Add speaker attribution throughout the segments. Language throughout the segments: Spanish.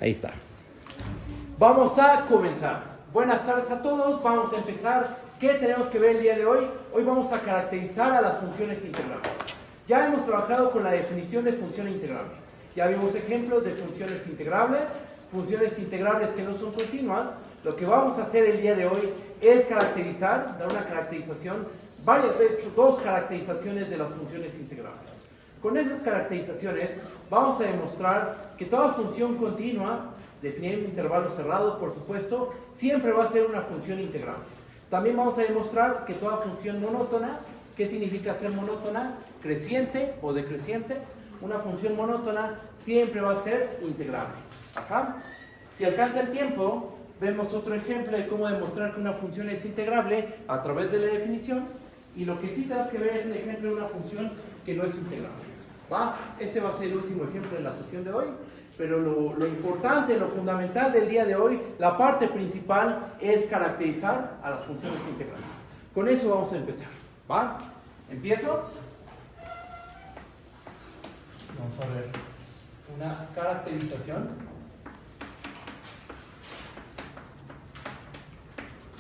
Speaker 1: Ahí está. Vamos a comenzar. Buenas tardes a todos. Vamos a empezar. ¿Qué tenemos que ver el día de hoy? Hoy vamos a caracterizar a las funciones integrables. Ya hemos trabajado con la definición de función integrable. Ya vimos ejemplos de funciones integrables que no son continuas. Lo que vamos a hacer el día de hoy es caracterizar, dar una caracterización, de hecho, dos caracterizaciones de las funciones integrables. Con esas caracterizaciones vamos a demostrar que toda función continua, definida en un intervalo cerrado, por supuesto, siempre va a ser una función integrable. También vamos a demostrar que toda función monótona, ¿qué significa ser monótona? Creciente o decreciente. Una función monótona siempre va a ser integrable. Ajá. Si alcanza el tiempo, vemos otro ejemplo de cómo demostrar que una función es integrable a través de la definición. Y lo que sí tenemos que ver es un ejemplo de una función que no es integrable. ¿Va? Ese va a ser el último ejemplo de la sesión de hoy. Pero lo importante, lo fundamental del día de hoy, la parte principal es caracterizar a las funciones integrales. Con eso vamos a empezar. ¿Va? ¿Empiezo? Vamos a ver una caracterización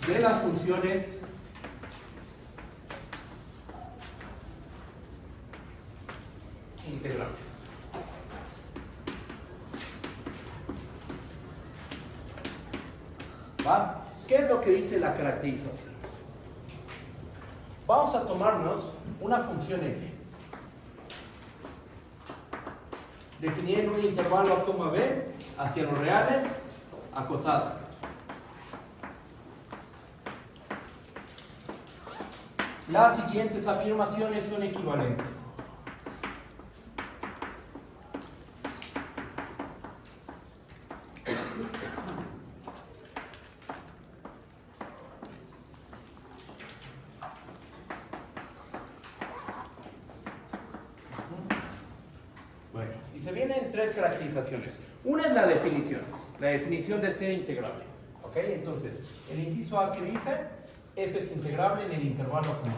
Speaker 1: de las funciones integrales. ¿Va? ¿Qué es lo que dice la caracterización? Vamos a tomarnos una función f, definida en un intervalo a, b, hacia los reales, acotada. Las siguientes afirmaciones son equivalentes. Bueno, y se vienen tres caracterizaciones. Una es la definición de ser integrable. ¿Ok? Entonces, el inciso A que dice, f es integrable en el intervalo a, b.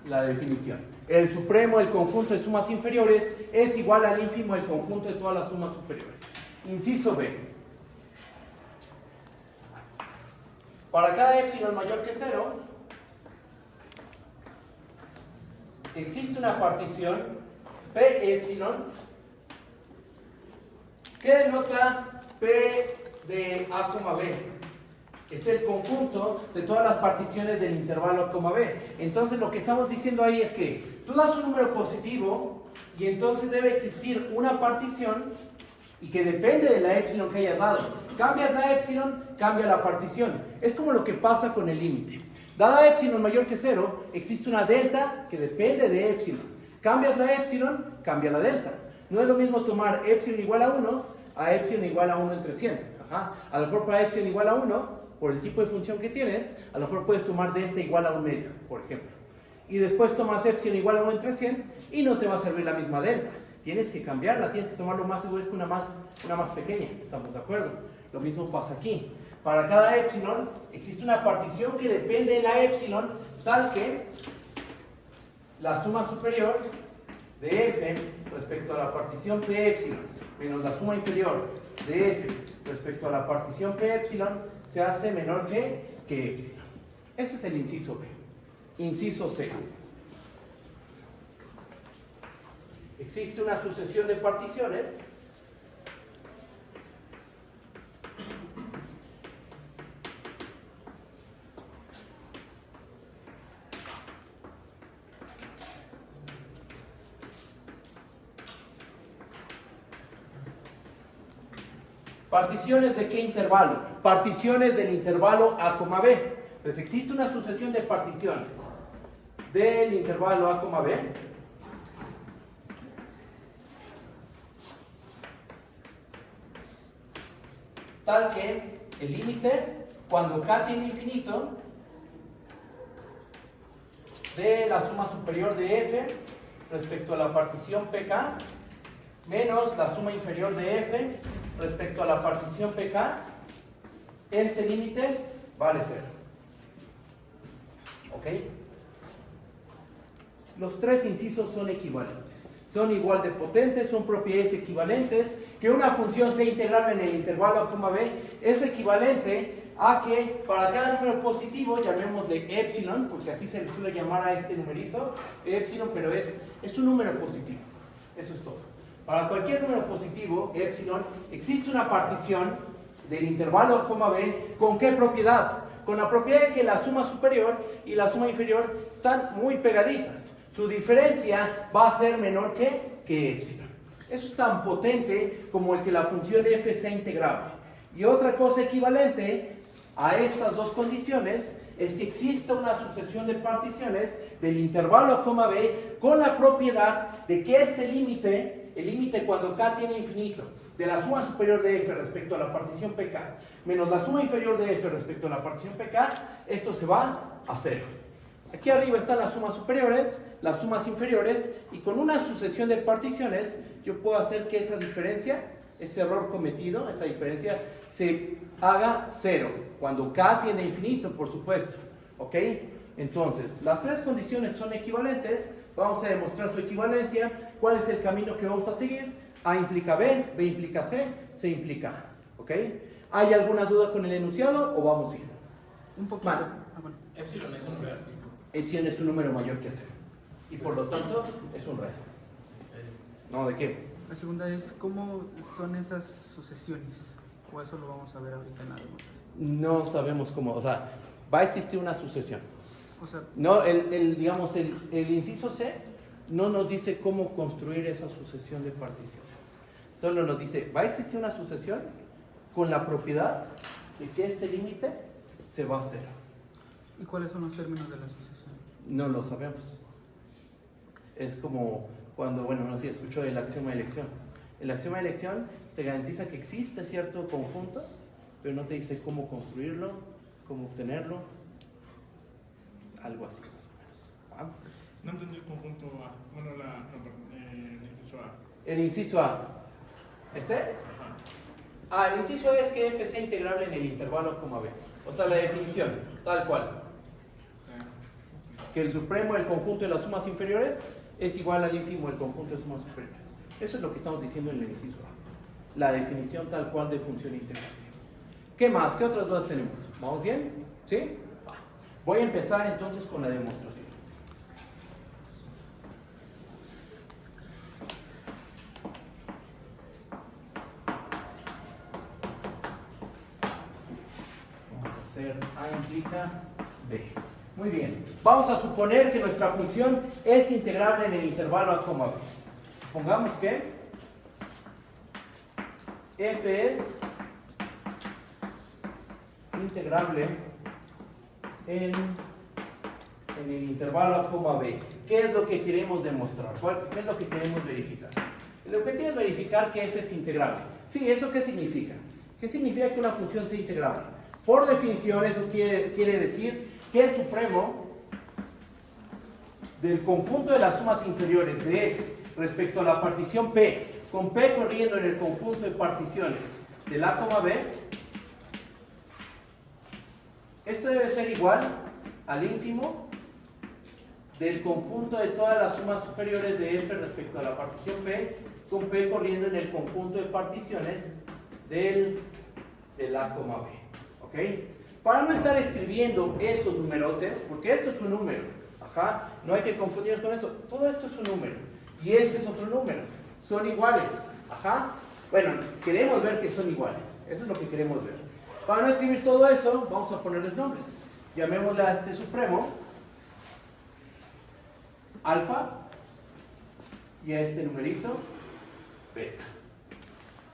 Speaker 1: La definición. El supremo del conjunto de sumas inferiores es igual al ínfimo del conjunto de todas las sumas superiores. Inciso B. Para cada épsilon mayor que 0, existe una partición P épsilon que denota P de A, B. Es el conjunto de todas las particiones del intervalo A, B. Entonces lo que estamos diciendo ahí es que tú das un número positivo y entonces debe existir una partición y que depende de la épsilon que hayas dado. Cambias la épsilon, cambia la partición. Es como lo que pasa con el límite. Dada épsilon mayor que 0, existe una delta que depende de épsilon. Cambias la épsilon, cambia la delta. No es lo mismo tomar épsilon igual a 1 a épsilon igual a 1 entre 100. Ajá. A lo mejor para épsilon igual a 1, por el tipo de función que tienes, a lo mejor puedes tomar delta igual a 1 medio, por ejemplo. Y después tomas épsilon igual a 1 entre 100 y no te va a servir la misma delta. Tienes que cambiarla, tienes que tomarlo más seguro que una más pequeña. ¿Estamos de acuerdo? Lo mismo pasa aquí. Para cada épsilon existe una partición que depende de la épsilon, tal que la suma superior de f respecto a la partición p épsilon menos la suma inferior de f respecto a la partición p épsilon se hace menor que épsilon. Ese es el inciso B. Inciso C. Existe una sucesión de particiones ¿particiones de qué intervalo? Particiones del intervalo A, B. Entonces existe una sucesión de particiones del intervalo A, B. Tal que el límite, cuando k tiene infinito, de la suma superior de f respecto a la partición pk menos la suma inferior de f respecto a la partición pk, este límite vale 0. ¿Ok? Los tres incisos son equivalentes. Son igual de potentes, son propiedades equivalentes. Que una función sea integrable en el intervalo A, B es equivalente a que para cada número positivo, llamémosle epsilon, porque así se le suele llamar a este numerito, epsilon, pero es un número positivo. Eso es todo. Para cualquier número positivo, epsilon, existe una partición del intervalo A, B, ¿con qué propiedad? Con la propiedad de que la suma superior y la suma inferior están muy pegaditas. Su diferencia va a ser menor que epsilon. Eso es tan potente como el que la función f sea integrable. Y otra cosa equivalente a estas dos condiciones es que exista una sucesión de particiones del intervalo A, B con la propiedad de que este límite, el límite cuando k tiene infinito, de la suma superior de f respecto a la partición pk menos la suma inferior de f respecto a la partición pk, esto se va a cero. Aquí arriba están las sumas superiores, las sumas inferiores, y con una sucesión de particiones yo puedo hacer que esa diferencia, ese error cometido, esa diferencia se haga cero, cuando k tiene infinito, por supuesto. ¿Ok? Entonces, las tres condiciones son equivalentes, vamos a demostrar su equivalencia. ¿Cuál es el camino que vamos a seguir? A implica B, B implica C, C implica A. ¿Ok? ¿Hay alguna duda con el enunciado o vamos bien?
Speaker 2: Un poquito.
Speaker 1: Vale.
Speaker 2: Bueno.
Speaker 3: Epsilon es un real.
Speaker 1: Epsilon es un número mayor que 0 y por lo tanto es un real. No, ¿de qué?
Speaker 2: La segunda es, ¿cómo son esas sucesiones? O eso lo vamos a ver ahorita en la demostración.
Speaker 1: No sabemos cómo, o sea, va a existir una sucesión.
Speaker 2: O sea,
Speaker 1: No, digamos, el inciso C no nos dice cómo construir esa sucesión de particiones. Solo nos dice, va a existir una sucesión con la propiedad de que este límite se va a cero.
Speaker 2: ¿y cuáles son los términos de la sucesión?
Speaker 1: No lo sabemos. Es como cuando, bueno, no sé si escuchó el axioma de elección. El axioma de elección te garantiza que existe cierto conjunto, pero no te dice cómo construirlo, cómo obtenerlo, algo así más o menos. ¿Ah?
Speaker 4: No entendí el conjunto A. Bueno, el inciso A.
Speaker 1: El inciso A. ¿Este?
Speaker 4: Ajá.
Speaker 1: El inciso A es que f sea integrable en el intervalo A, B. O sea, la definición, tal cual. Que el supremo del conjunto de las sumas inferiores es igual al ínfimo del conjunto de sumas superiores. Eso es lo que estamos diciendo en el inciso A. La definición tal cual de función integral. ¿Qué más? ¿Qué otras dudas tenemos? ¿Vamos bien? ¿Sí? Voy a empezar entonces con la demostración. Vamos a hacer A implica B. Muy bien. Vamos a suponer que nuestra función es integrable en el intervalo A, B. Supongamos que f es integrable en el intervalo A, B. ¿Qué es lo que queremos demostrar? ¿Qué es lo que queremos verificar? El objetivo es verificar que f es integrable. Sí, ¿eso qué significa? ¿Qué significa que una función sea integrable? Por definición, eso quiere decir que el supremo del conjunto de las sumas inferiores de f respecto a la partición P, con P corriendo en el conjunto de particiones del A, B, esto debe ser igual al ínfimo del conjunto de todas las sumas superiores de f respecto a la partición P, con P corriendo en el conjunto de particiones del A, B. ¿Ok? Para no estar escribiendo esos numerotes, porque esto es un número, ajá, no hay que confundirnos con esto, todo esto es un número, y este es otro número, son iguales, ajá, bueno, queremos ver que son iguales, eso es lo que queremos ver. Para no escribir todo eso, vamos a ponerles nombres, llamémosle a este supremo alfa, y a este numerito beta.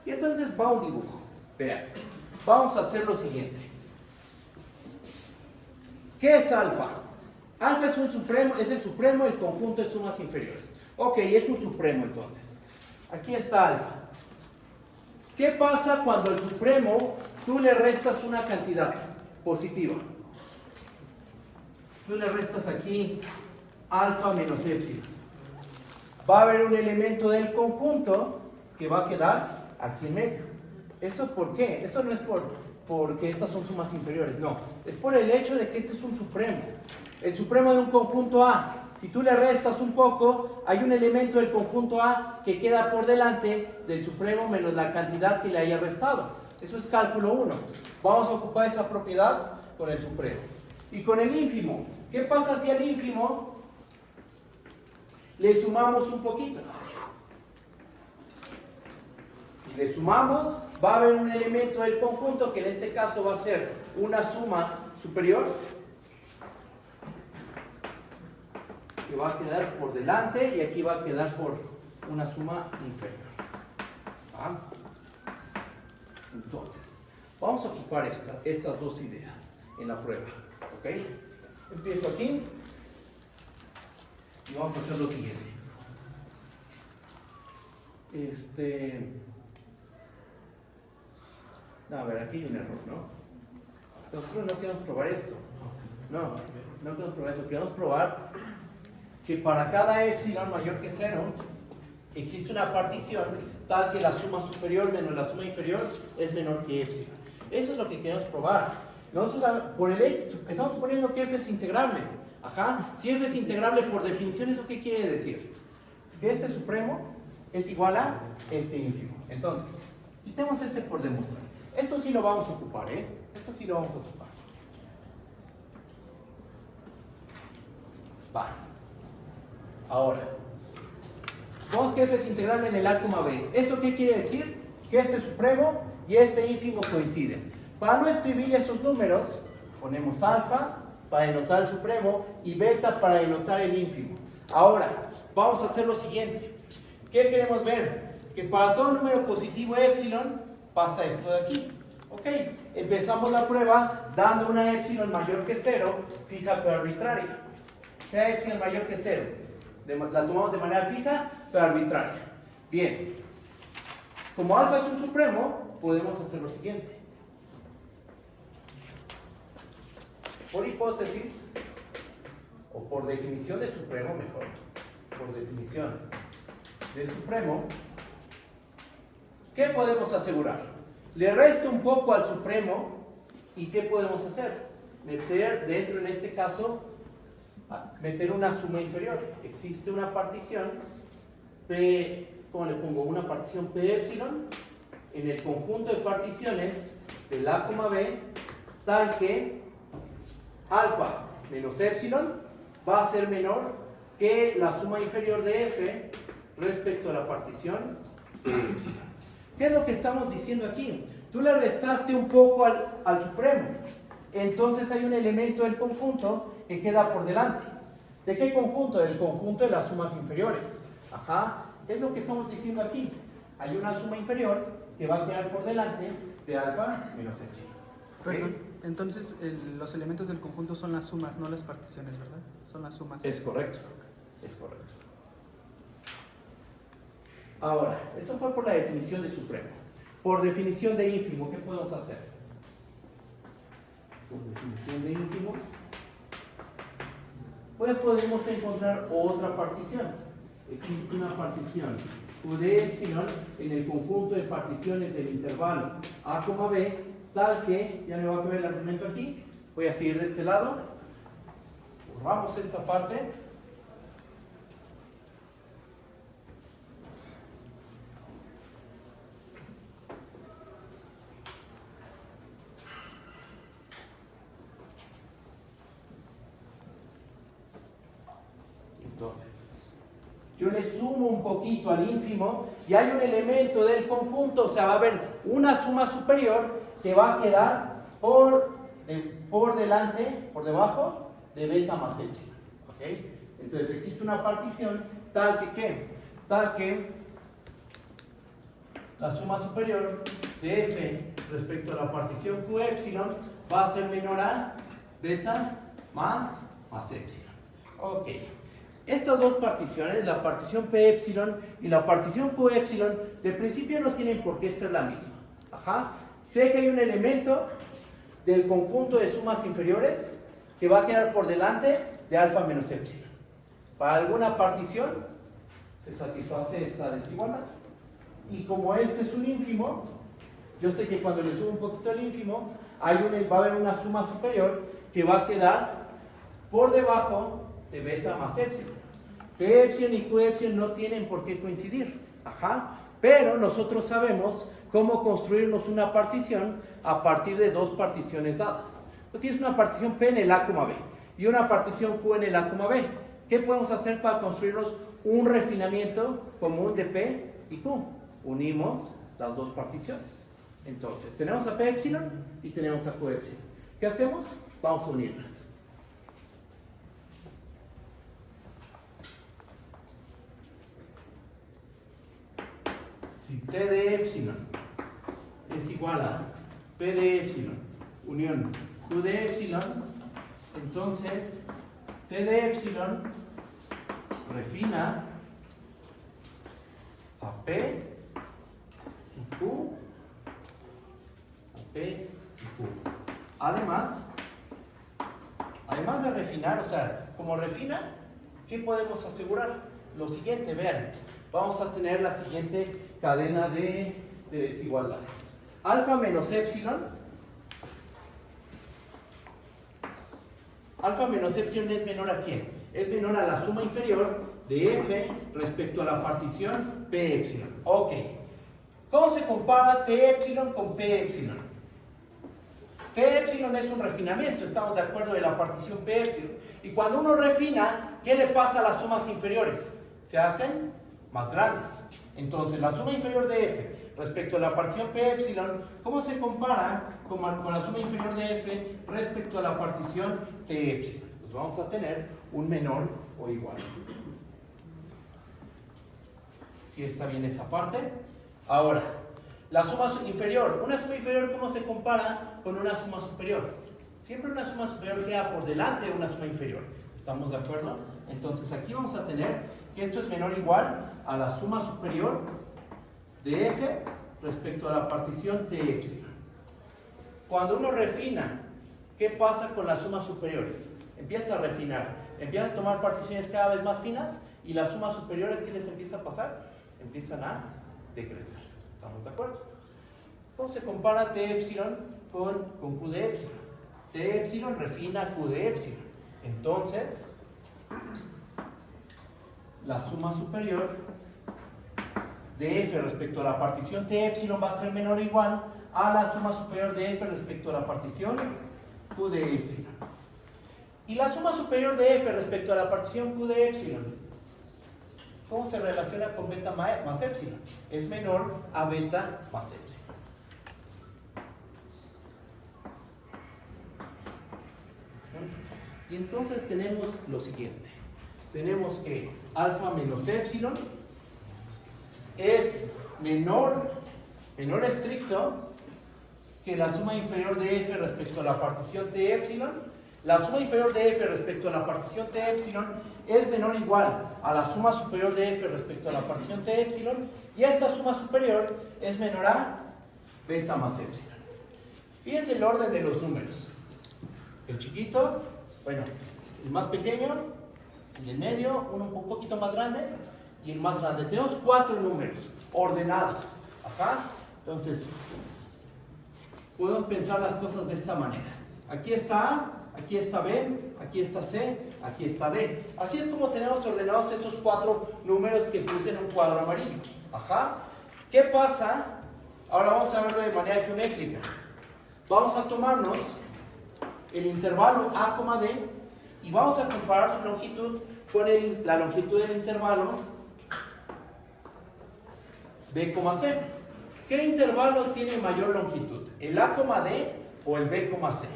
Speaker 1: Y entonces va un dibujo, vean, vamos a hacer lo siguiente. ¿Qué es alfa? Alfa es el supremo del conjunto de sumas inferiores. Ok, es un supremo entonces. Aquí está alfa. ¿Qué pasa cuando al supremo tú le restas una cantidad positiva? Tú le restas aquí alfa menos epsilon. Va a haber un elemento del conjunto que va a quedar aquí en medio. ¿Eso por qué? Eso no es porque estas son sumas inferiores, no. Es por el hecho de que este es un supremo. El supremo de un conjunto A. Si tú le restas un poco, hay un elemento del conjunto A que queda por delante del supremo menos la cantidad que le haya restado. Eso es cálculo 1. Vamos a ocupar esa propiedad con el supremo. Y con el ínfimo. ¿Qué pasa si al ínfimo le sumamos un poquito? Si le sumamos, va a haber un elemento del conjunto que en este caso va a ser una suma superior, que va a quedar por delante y aquí va a quedar por una suma inferior. ¿Ah? Entonces, vamos a ocupar estas dos ideas en la prueba. ¿Ok? Empiezo aquí y vamos a hacer lo siguiente. A ver, aquí hay un error, ¿no? Nosotros no queremos probar esto. No queremos probar eso. Queremos probar que para cada epsilon mayor que 0 existe una partición tal que la suma superior menos la suma inferior es menor que epsilon. Eso es lo que queremos probar. Nosotros estamos suponiendo que f es integrable. Ajá. Si f es integrable por definición, ¿eso qué quiere decir? Que este supremo es igual a este ínfimo. Entonces, quitemos este por demostrar. Esto sí lo vamos a ocupar, ¿eh? Esto sí lo vamos a ocupar. Va. Ahora, vemos que f es integrable en el a, b. ¿Eso qué quiere decir? Que este supremo y este ínfimo coinciden. Para no escribir esos números, ponemos alfa para denotar el supremo y beta para denotar el ínfimo. Ahora, vamos a hacer lo siguiente. ¿Qué queremos ver? Que para todo número positivo epsilon pasa esto de aquí. Ok, empezamos la prueba dando una epsilon mayor que 0, fija pero arbitraria. Sea epsilon mayor que 0. La tomamos de manera fija pero arbitraria. Bien, como alfa es un supremo, podemos hacer lo siguiente. Por hipótesis, o por definición de supremo mejor, por definición de supremo, ¿qué podemos asegurar? Le resto un poco al supremo y ¿qué podemos hacer? Meter dentro, en este caso, meter una suma inferior. Existe una partición P, ¿cómo le pongo? Una partición P epsilon en el conjunto de particiones del A, B, tal que alfa menos epsilon va a ser menor que la suma inferior de f respecto a la partición de epsilon. ¿Qué es lo que estamos diciendo aquí? Tú le restaste un poco al supremo, entonces hay un elemento del conjunto que queda por delante. ¿De qué conjunto? Del conjunto de las sumas inferiores. Ajá, es lo que estamos diciendo aquí. Hay una suma inferior que va a quedar por delante de alfa menos epsilon.
Speaker 2: Perdón, entonces los elementos del conjunto son las sumas, no las particiones, ¿verdad? Son las sumas.
Speaker 1: Es correcto, es correcto. Ahora, eso fue por la definición de supremo. Por definición de ínfimo, ¿qué podemos hacer? Por definición de ínfimo, pues podemos encontrar otra partición. Existe una partición U de epsilon en el conjunto de particiones del intervalo A, B, tal que, ya me va a caber el argumento aquí, voy a seguir de este lado, borramos esta parte. Entonces, yo le sumo un poquito al ínfimo y hay un elemento del conjunto, o sea, va a haber una suma superior que va a quedar por delante, por debajo de beta más epsilon. ¿Ok? Entonces existe una partición tal que ¿qué? Tal que la suma superior de f respecto a la partición q epsilon va a ser menor a beta más epsilon. Ok. Estas dos particiones, la partición P epsilon y la partición Q epsilon, de principio no tienen por qué ser la misma. Ajá. Sé que hay un elemento del conjunto de sumas inferiores que va a quedar por delante de alfa menos epsilon. Para alguna partición se satisface esta desigualdad. Y como este es un ínfimo, yo sé que cuando le subo un poquito al ínfimo, va a haber una suma superior que va a quedar por debajo de beta más epsilon. P epsilon y Q epsilon no tienen por qué coincidir. Ajá. Pero nosotros sabemos cómo construirnos una partición a partir de dos particiones dadas. Tú tienes una partición P en el A, B y una partición Q en el A, B. ¿Qué podemos hacer para construirnos un refinamiento común de P y Q? Unimos las dos particiones. Entonces, tenemos a P epsilon y tenemos a Q epsilon. ¿Qué hacemos? Vamos a unirlas. Si T de epsilon es igual a P de epsilon unión Q de epsilon, entonces T de epsilon refina a P y Q, a P y Q. Además de refinar, o sea, como refina, ¿qué podemos asegurar? Lo siguiente, vean, vamos a tener la siguiente cadena de desigualdades. Alfa menos epsilon. Alfa menos epsilon es menor a ¿quién? Es menor a la suma inferior de F respecto a la partición P epsilon. Ok. ¿Cómo se compara T epsilon con P epsilon? P epsilon es un refinamiento, estamos de acuerdo, de la partición P epsilon. Y cuando uno refina, ¿qué le pasa a las sumas inferiores? Se hacen más grandes. Entonces, la suma inferior de F respecto a la partición P epsilon, ¿cómo se compara con la suma inferior de F respecto a la partición T epsilon? Pues vamos a tener un menor o igual. ¿Sí está bien esa parte? Ahora, la suma inferior. Una suma inferior, ¿cómo se compara con una suma superior? Siempre una suma superior queda por delante de una suma inferior. ¿Estamos de acuerdo? Entonces, aquí vamos a tener que esto es menor o igual a la suma superior de F respecto a la partición T epsilon. Cuando uno refina, ¿qué pasa con las sumas superiores? Empieza a refinar, empieza a tomar particiones cada vez más finas y las sumas superiores, ¿qué les empieza a pasar? Empiezan a decrecer. ¿Estamos de acuerdo? ¿Cómo se compara T epsilon con Q de epsilon? T epsilon refina Q de epsilon. Entonces, la suma superior de F respecto a la partición T epsilon va a ser menor o igual a la suma superior de F respecto a la partición Q de epsilon. Y la suma superior de F respecto a la partición Q de epsilon, ¿cómo se relaciona con beta más epsilon? Es menor a beta más epsilon. Y entonces tenemos lo siguiente. Tenemos que alfa menos epsilon es menor estricto que la suma inferior de F respecto a la partición T epsilon. La suma inferior de F respecto a la partición T epsilon es menor o igual a la suma superior de F respecto a la partición T epsilon, y esta suma superior es menor a beta más epsilon. Fíjense el orden de los números. El chiquito, bueno, el más pequeño, el del medio, uno un poquito más grande y el más grande. Tenemos 4 números ordenados. Ajá. Entonces, podemos pensar las cosas de esta manera. Aquí está A, aquí está B, aquí está C, aquí está D. Así es como tenemos ordenados estos 4 números que puse en un cuadro amarillo. Ajá. ¿Qué pasa? Ahora vamos a verlo de manera geométrica. Vamos a tomarnos el intervalo A, D y vamos a comparar su longitud con la longitud del intervalo B, C. ¿Qué intervalo tiene mayor longitud? ¿El A, D o el B, C?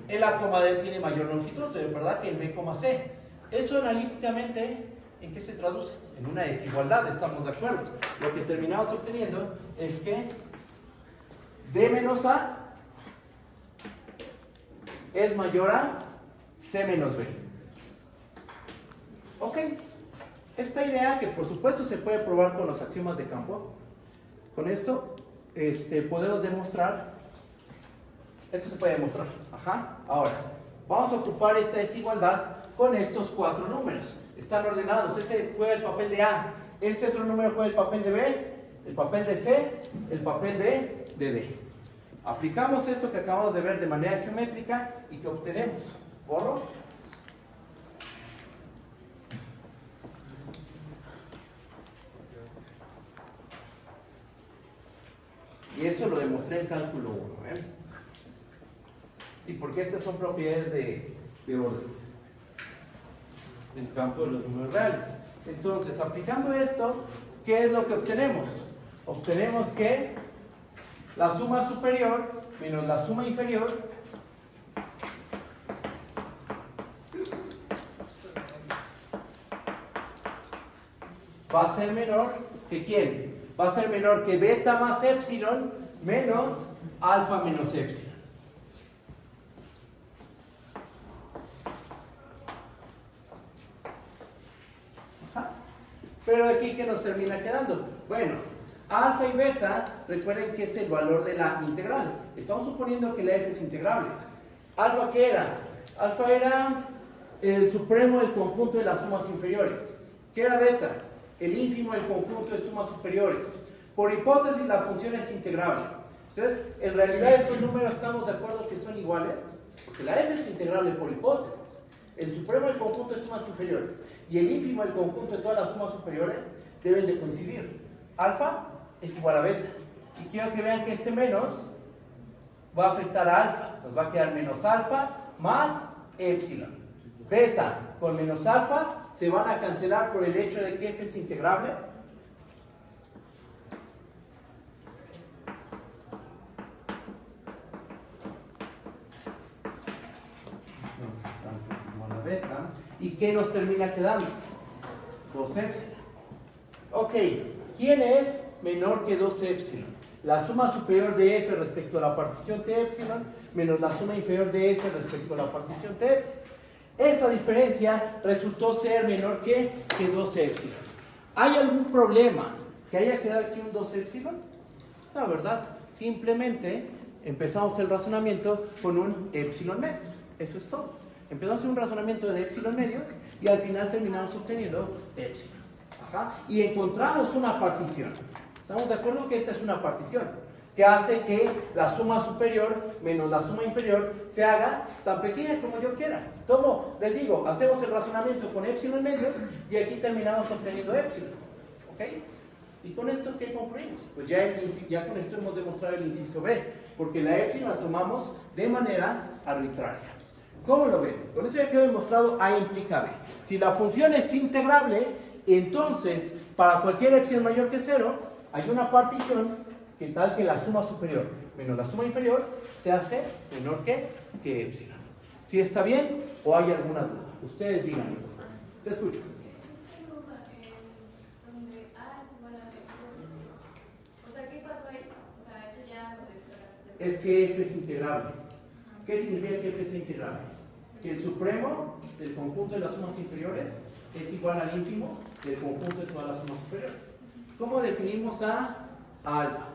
Speaker 1: El A, D tiene mayor longitud, ¿verdad? Que el B, C. Eso analíticamente, ¿en qué se traduce? En una desigualdad, ¿estamos de acuerdo? Lo que terminamos obteniendo es que D menos A es mayor a C menos B. Ok. Esta idea, que por supuesto se puede probar con los axiomas de campo, con esto podemos demostrar, esto se puede demostrar. Ajá. Ahora, vamos a ocupar esta desigualdad con estos 4 números. Están ordenados. Este juega el papel de A, este otro número juega el papel de B, el papel de C, el papel de D. Aplicamos esto que acabamos de ver de manera geométrica y que obtenemos. Borro. Eso lo demostré en cálculo 1. Y porque estas son propiedades de orden en el campo de los números reales. Entonces, aplicando esto, ¿qué es lo que obtenemos? Obtenemos que la suma superior menos la suma inferior va a ser menor que ¿quién? Va a ser menor que beta más epsilon menos alfa menos epsilon. Pero aquí, ¿qué nos termina quedando? Bueno, alfa y beta, recuerden que es el valor de la integral. Estamos suponiendo que la f es integrable. ¿Alfa qué era? Alfa era el supremo del conjunto de las sumas inferiores. ¿Qué era beta? El ínfimo del conjunto de sumas superiores. Por hipótesis, la función es integrable. Entonces, en realidad estos números estamos de acuerdo que son iguales, porque la f es integrable por hipótesis. El supremo del conjunto de sumas inferiores y el ínfimo del conjunto de todas las sumas superiores deben de coincidir. Alfa es igual a beta. Y quiero que vean que este menos va a afectar a alfa. Nos va a quedar menos alfa más epsilon. Beta con menos alfa se van a cancelar por el hecho de que f es integrable. Beta. ¿Y qué nos termina quedando? 2 epsilon. Ok, ¿quién es menor que 2 epsilon? La suma superior de f respecto a la partición t epsilon menos la suma inferior de f respecto a la partición t epsilon. Esa diferencia resultó ser menor que 2 epsilon. ¿Hay algún problema que haya quedado aquí un 2 epsilon? La verdad, simplemente empezamos el razonamiento con un epsilon medios. Eso es todo. Empezamos un razonamiento de epsilon medios y al final terminamos obteniendo epsilon. Ajá. Y encontramos una partición. ¿Estamos de acuerdo que esta es una partición? Que hace que la suma superior menos la suma inferior se haga tan pequeña como yo quiera. Tomo, les digo, hacemos el razonamiento con epsilon medios y aquí terminamos obteniendo epsilon. ¿Ok? ¿Y con esto qué concluimos? Pues ya con esto hemos demostrado el inciso B, porque la epsilon la tomamos de manera arbitraria. ¿Cómo lo ven? Con eso ya quedó demostrado A implica B. Si la función es integrable, entonces para cualquier epsilon mayor que 0, hay una partición que tal que la suma superior menos la suma inferior se hace menor que epsilon. ¿Sí está bien o hay alguna duda? Ustedes díganme. Te escucho.
Speaker 3: Donde A es igual a B. O sea, ¿qué pasó ahí? O sea, eso ya lo descarga.
Speaker 1: Es que f es integrable. ¿Qué significa que f es integrable? Que el supremo del conjunto de las sumas inferiores es igual al ínfimo del conjunto de todas las sumas superiores. ¿Cómo definimos a alfa?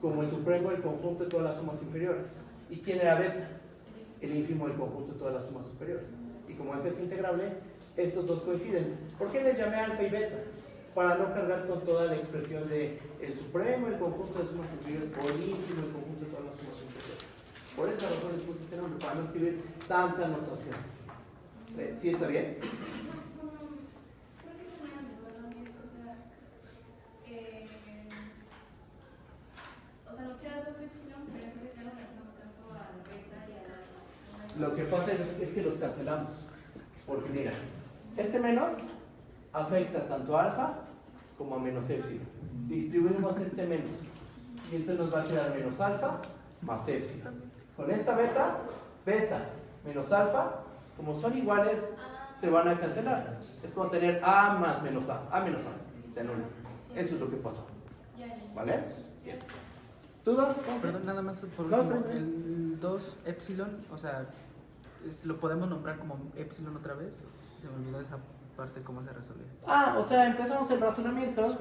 Speaker 1: Como el supremo del conjunto de todas las sumas inferiores. ¿Y quién era beta? El ínfimo del conjunto de todas las sumas superiores. Y como f es integrable, estos dos coinciden. ¿Por qué les llamé alfa y beta? Para no cargar con toda la expresión de el supremo, el conjunto de sumas superiores, o el ínfimo, el conjunto de todas las sumas superiores. Por esa razón les puse este nombre, para no escribir tanta notación. ¿Sí está bien?
Speaker 3: ¿Por qué se me han desguardamiento? O sea, nos queda 2 epsilon, pero entonces ya no le hacemos caso al beta y al alfa.
Speaker 1: Lo que pasa es que los cancelamos. Porque mira, este menos afecta tanto a alfa como a menos epsilon. Distribuimos este menos. Y entonces nos va a quedar menos alfa más epsilon. Con esta beta menos alfa, como son iguales, se van a cancelar. Es como tener A más menos A menos A, se anula. Eso es lo que pasó. ¿Vale? Bien. ¿Dudas?
Speaker 2: Perdón, nada más por
Speaker 1: No,
Speaker 2: último,
Speaker 1: tranquilo.
Speaker 2: el 2 epsilon, o sea, lo podemos nombrar como epsilon otra vez. Se me olvidó esa parte, cómo se resolvió.
Speaker 1: O sea, empezamos el razonamiento.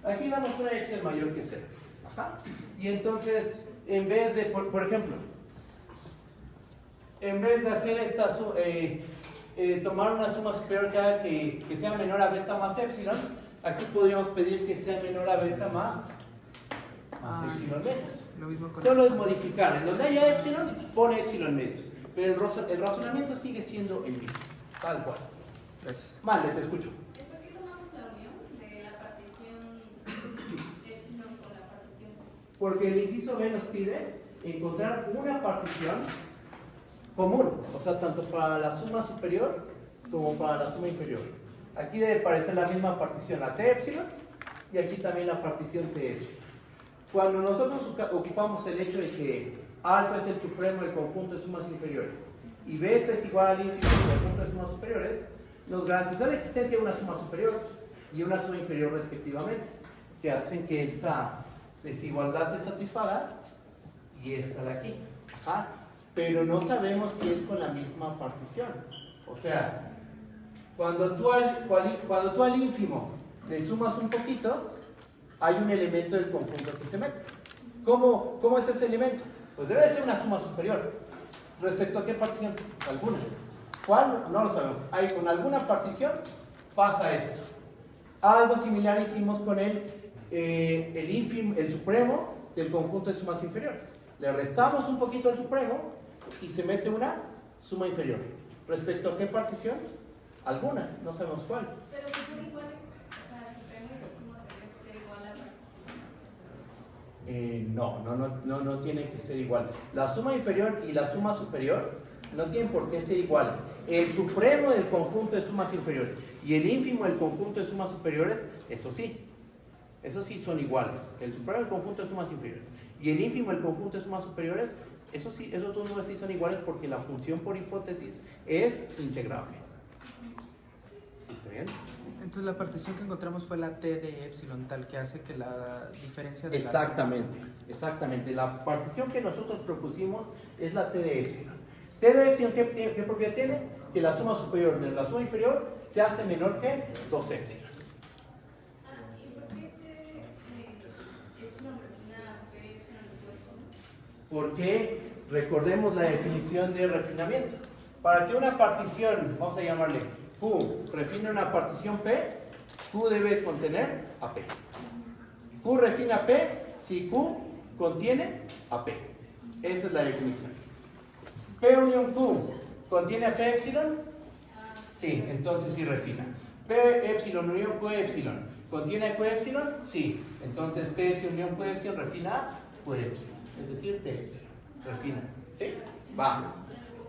Speaker 1: Aquí damos una epsilon mayor que 0. Ajá. Y entonces, en vez de, por ejemplo, en vez de hacer esta tomar una suma superior que haga que sea menor a beta más epsilon, aquí podríamos pedir que sea menor a beta más epsilon medios.
Speaker 2: Lo mismo con
Speaker 1: Solo es modificar. En donde haya epsilon, pone epsilon medios. Pero el razonamiento sigue siendo el mismo. Tal cual.
Speaker 2: Gracias.
Speaker 1: Malde, te escucho.
Speaker 3: ¿Por qué tomamos la unión de la partición epsilon con la partición t?
Speaker 1: Porque el inciso B nos pide encontrar una partición común, o sea, tanto para la suma superior como para la suma inferior. Aquí debe aparecer la misma partición, la T epsilon, y aquí también la partición T epsilon. Cuando nosotros ocupamos el hecho de que alfa es el supremo del conjunto de sumas inferiores y beta es igual al ínfimo del conjunto de sumas superiores, nos garantiza la existencia de una suma superior y una suma inferior respectivamente, que hacen que esta desigualdad se satisfaga y esta de aquí. Ajá. Pero no sabemos si es con la misma partición. O sea, cuando tú al ínfimo le sumas un poquito, hay un elemento del conjunto que se mete. ¿Cómo es ese elemento? Pues debe ser una suma superior. ¿Respecto a qué partición? Alguna. ¿Cuál? No lo sabemos. Con alguna partición pasa esto. Algo similar hicimos con el supremo del conjunto de sumas inferiores. Le restamos un poquito al supremo y se mete una suma inferior. ¿Respecto a qué partición? Alguna, no sabemos cuál.
Speaker 3: Pero si son iguales, o sea, el supremo y el último tendría que ser igual a la...
Speaker 1: No tiene que ser igual. La suma inferior y la suma superior no tienen por qué ser iguales. El supremo del conjunto de sumas inferiores y el ínfimo del conjunto de sumas superiores, eso sí son iguales. El supremo del conjunto de sumas inferiores y el ínfimo del conjunto de sumas superiores, eso sí, esos dos números sí son iguales porque la función por hipótesis es integrable. ¿Sí está bien?
Speaker 2: Entonces la partición que encontramos fue la T de epsilon, tal que hace que la diferencia de
Speaker 1: Exactamente. La partición que nosotros propusimos es la T de epsilon. T de epsilon, ¿qué propiedad tiene? Que la suma superior menos la suma inferior se hace menor que 2 epsilon.
Speaker 3: ¿Y por qué epsilon refina B epsilon igual epsilon?
Speaker 1: Porque recordemos la definición de refinamiento. Para que una partición, vamos a llamarle Q, refine una partición P, Q debe contener a P. Q refina P si Q contiene a P. Esa es la definición. P unión Q contiene a P epsilon. Sí, entonces sí refina. P epsilon unión Q epsilon contiene a Q epsilon. Sí, entonces P unión Q epsilon refina a Q epsilon. Es decir, T epsilon. Refina. ¿Sí? Va.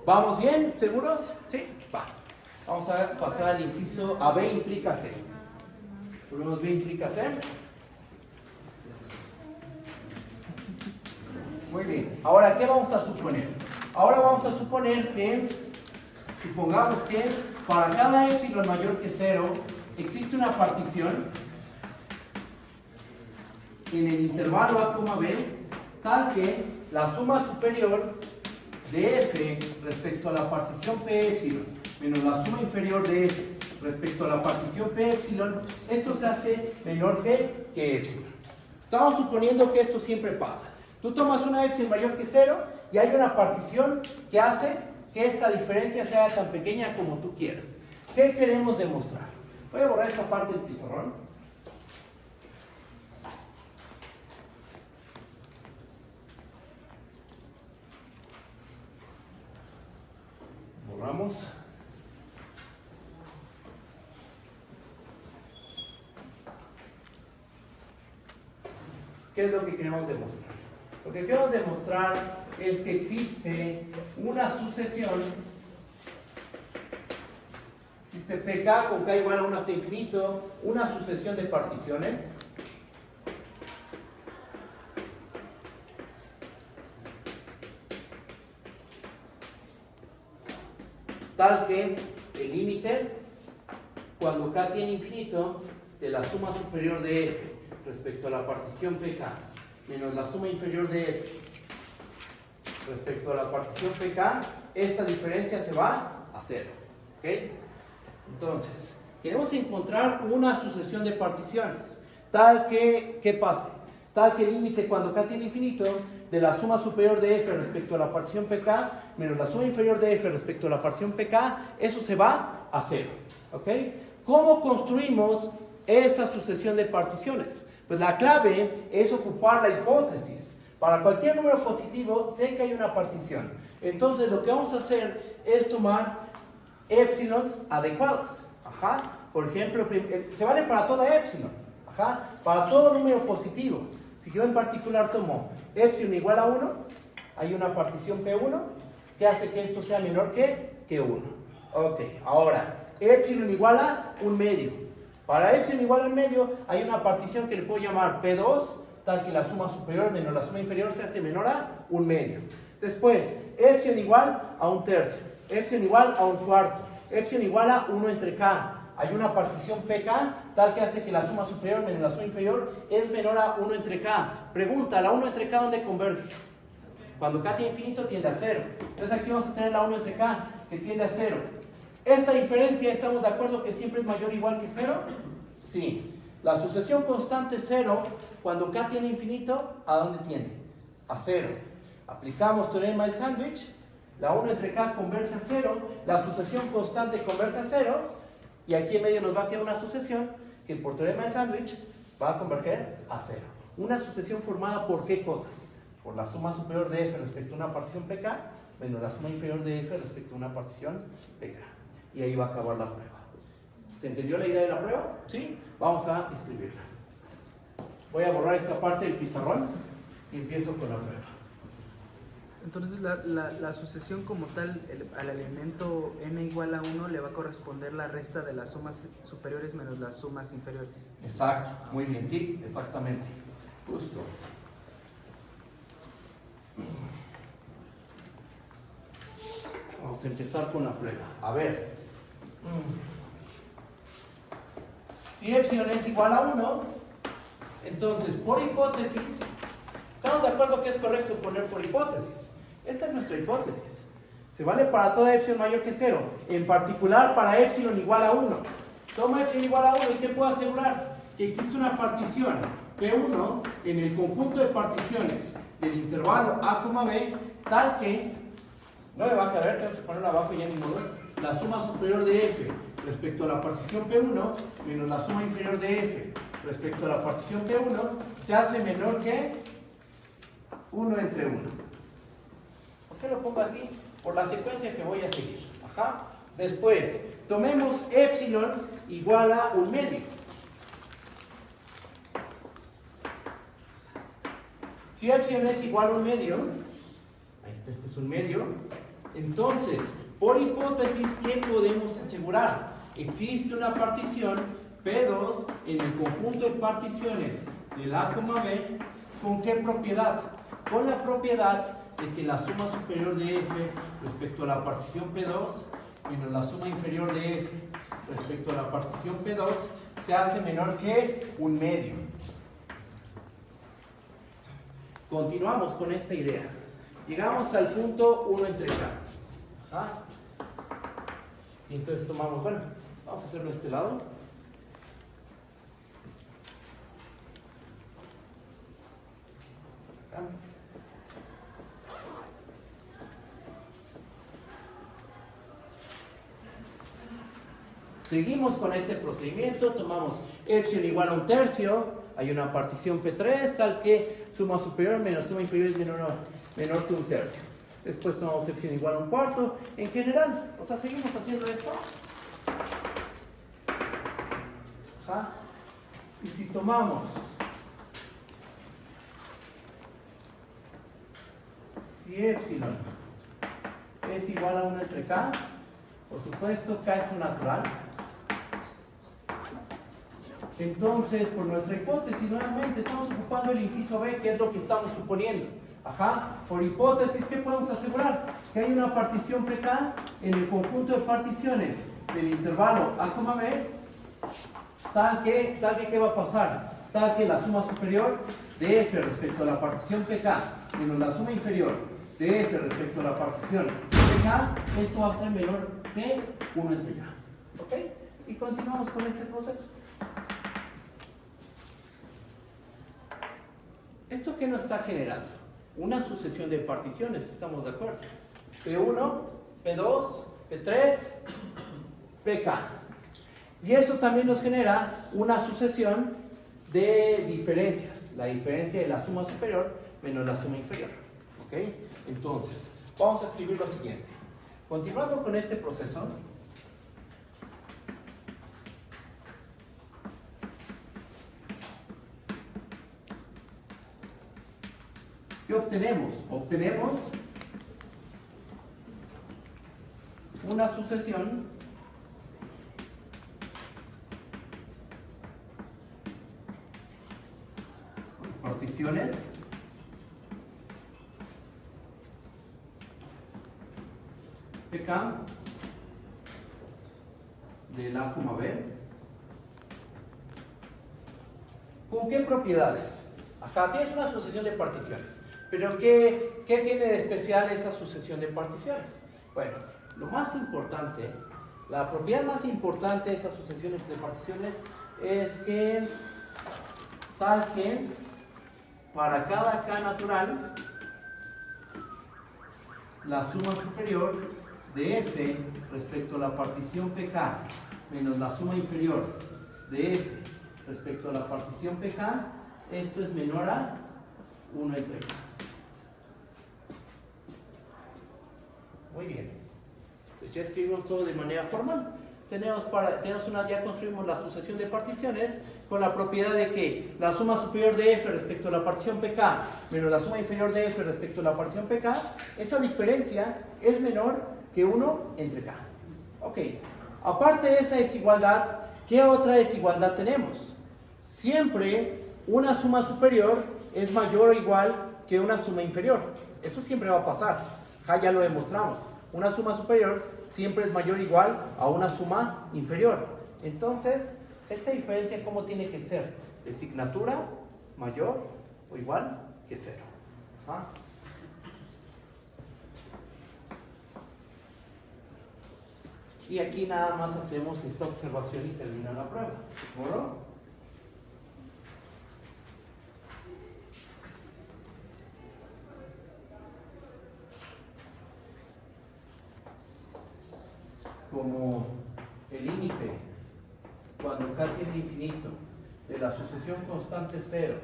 Speaker 1: ¿Vamos bien? ¿Seguros? Sí. Va. Vamos a pasar al inciso A. B implica C. Ponemos B implica C. Muy bien. Ahora, ¿qué vamos a suponer? Ahora vamos a suponer que, supongamos que para cada epsilon mayor que 0 existe una partición en el intervalo A, B, tal que la suma superior de F respecto a la partición P epsilon menos la suma inferior de F respecto a la partición P epsilon, esto se hace menor que epsilon. Estamos suponiendo que esto siempre pasa. Tú tomas una epsilon mayor que 0 y hay una partición que hace que esta diferencia sea tan pequeña como tú quieras. ¿Qué queremos demostrar? Voy a borrar esta parte del pizarrón. Borramos. ¿Qué es lo que queremos demostrar? Lo que queremos demostrar es que existe una sucesión, existe PK con K igual a 1 hasta infinito, una sucesión de particiones tal que el límite, cuando K tiene infinito, de la suma superior de F respecto a la partición PK menos la suma inferior de F respecto a la partición PK, esta diferencia se va a 0. ¿Okay? Entonces, queremos encontrar una sucesión de particiones tal que, ¿qué pase? Tal que el límite cuando K tiene infinito de la suma superior de F respecto a la partición PK menos la suma inferior de F respecto a la partición PK, eso se va a 0. ¿Okay? ¿Cómo construimos esa sucesión de particiones? Pues la clave es ocupar la hipótesis. Para cualquier número positivo, sé que hay una partición. Entonces lo que vamos a hacer es tomar épsilons adecuadas. Ajá. Por ejemplo, se vale para toda épsilon. Ajá. Para todo número positivo. Si yo en particular tomo epsilon igual a 1, hay una partición P1 que hace que esto sea menor que 1. Ok, ahora, epsilon igual a 1 medio. Para epsilon igual a 1 medio, hay una partición que le puedo llamar P2, tal que la suma superior menos la suma inferior se hace menor a 1 medio. Después, epsilon igual a 1 tercio, epsilon igual a 1 cuarto, epsilon igual a 1 entre K. Hay una partición PK tal que hace que la suma superior menos la suma inferior es menor a 1 entre K. Pregunta, ¿la 1 entre K dónde converge? Cuando K tiene infinito tiende a 0. Entonces aquí vamos a tener la 1 entre K que tiende a 0. ¿Esta diferencia estamos de acuerdo que siempre es mayor o igual que 0? Sí. La sucesión constante 0, cuando K tiene infinito, ¿a dónde tiende? A 0. Aplicamos teorema del sándwich. La 1 entre K converge a 0. La sucesión constante converge a 0. Y aquí en medio nos va a quedar una sucesión que por teorema del sándwich va a converger a 0. Una sucesión formada por ¿qué cosas? Por la suma superior de f respecto a una partición pk menos la suma inferior de f respecto a una partición pk. Y ahí va a acabar la prueba. ¿Se entendió la idea de la prueba? ¿Sí? Vamos a escribirla. Voy a borrar esta parte del pizarrón y empiezo con la prueba.
Speaker 2: Entonces la sucesión como tal, al elemento n igual a 1 le va a corresponder la resta de las sumas superiores menos las sumas inferiores.
Speaker 1: Exacto, muy bien, sí, exactamente. Justo. Vamos a empezar con la prueba. A ver. Si epsilon es igual a 1, entonces por hipótesis, ¿estamos de acuerdo que es correcto poner por hipótesis? Esta es nuestra hipótesis. Se vale para toda epsilon mayor que 0, en particular para epsilon igual a 1. Toma epsilon igual a 1 y ¿qué puedo asegurar? Que existe una partición P1 en el conjunto de particiones del intervalo A, B, tal que, no me va a caber, tengo que ponerlo abajo ya ni modo, la suma superior de F respecto a la partición P1 menos la suma inferior de F respecto a la partición P1 se hace menor que 1 entre 1. ¿Por qué lo pongo aquí? Por la secuencia que voy a seguir. Ajá. Después, tomemos epsilon igual a 1 medio. Si epsilon es igual a 1 medio, ahí está, este es 1 medio, entonces, por hipótesis, ¿qué podemos asegurar? Existe una partición P2 en el conjunto de particiones del A, B, ¿con qué propiedad? Con la propiedad de que la suma superior de F respecto a la partición P2 menos la suma inferior de F respecto a la partición P2 se hace menor que 1 medio. Continuamos con esta idea. Llegamos al punto 1 entre K. Ajá. Y entonces tomamos, bueno, vamos a hacerlo de este lado. Acá. Seguimos con este procedimiento, tomamos epsilon igual a 1 tercio, hay una partición P3 tal que suma superior menos suma inferior es menor que 1 tercio. Después tomamos epsilon igual a 1 cuarto. En general, o sea, seguimos haciendo esto. Ajá. Y si tomamos si epsilon es igual a 1 entre K, por supuesto K es un natural. Entonces, por nuestra hipótesis, nuevamente estamos ocupando el inciso B, que es lo que estamos suponiendo. Ajá, por hipótesis, ¿qué podemos asegurar? Que hay una partición PK en el conjunto de particiones del intervalo A, B, tal que ¿qué va a pasar? Tal que la suma superior de F respecto a la partición PK menos la suma inferior de F respecto a la partición PK, esto va a ser menor que 1 entre K. ¿Ok? Y continuamos con este proceso. ¿Esto qué nos está generando? Una sucesión de particiones, ¿estamos de acuerdo? P1, P2, P3, PK. Y eso también nos genera una sucesión de diferencias. La diferencia de la suma superior menos la suma inferior. ¿Ok? Entonces, vamos a escribir lo siguiente. Continuando con este proceso, ¿Qué obtenemos? Obtenemos una sucesión particiones PK de la A, B. ¿Con qué propiedades? Acá tienes una sucesión de particiones. Pero ¿qué tiene de especial esa sucesión de particiones? Bueno, lo más importante, la propiedad más importante de esas sucesiones de particiones es que tal que para cada K natural la suma superior de F respecto a la partición PK menos la suma inferior de F respecto a la partición PK, esto es menor a 1 entre K. Muy bien. Pues ya escribimos todo de manera formal. Ya construimos la sucesión de particiones con la propiedad de que la suma superior de F respecto a la partición PK menos la suma inferior de F respecto a la partición PK, esa diferencia es menor que 1 entre K. Ok. Aparte de esa desigualdad, ¿qué otra desigualdad tenemos? Siempre una suma superior es mayor o igual que una suma inferior. Eso siempre va a pasar. Ya lo demostramos. Una suma superior siempre es mayor o igual a una suma inferior. Entonces, esta diferencia, ¿cómo tiene que ser? De signatura mayor o igual que 0. ¿Ah? Y aquí nada más hacemos esta observación y termina la prueba. ¿Bueno? Como el límite cuando K tiene infinito de la sucesión constante 0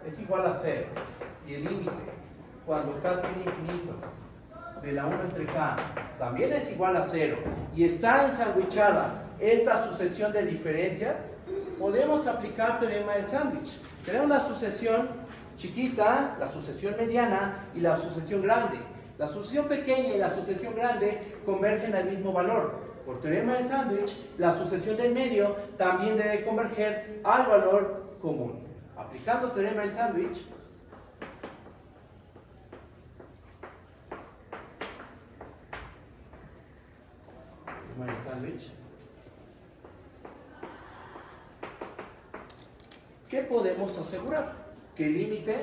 Speaker 1: es igual a 0 y el límite cuando K tiene infinito de la 1 entre K también es igual a 0 y está ensanguichada esta sucesión de diferencias, podemos aplicar teorema del sándwich. Tenemos la sucesión chiquita, la sucesión mediana y la sucesión grande. La sucesión pequeña y la sucesión grande convergen al mismo valor. Por teorema del sándwich, la sucesión del medio también debe converger al valor común. Aplicando teorema del sándwich, ¿qué podemos asegurar? Que el límite,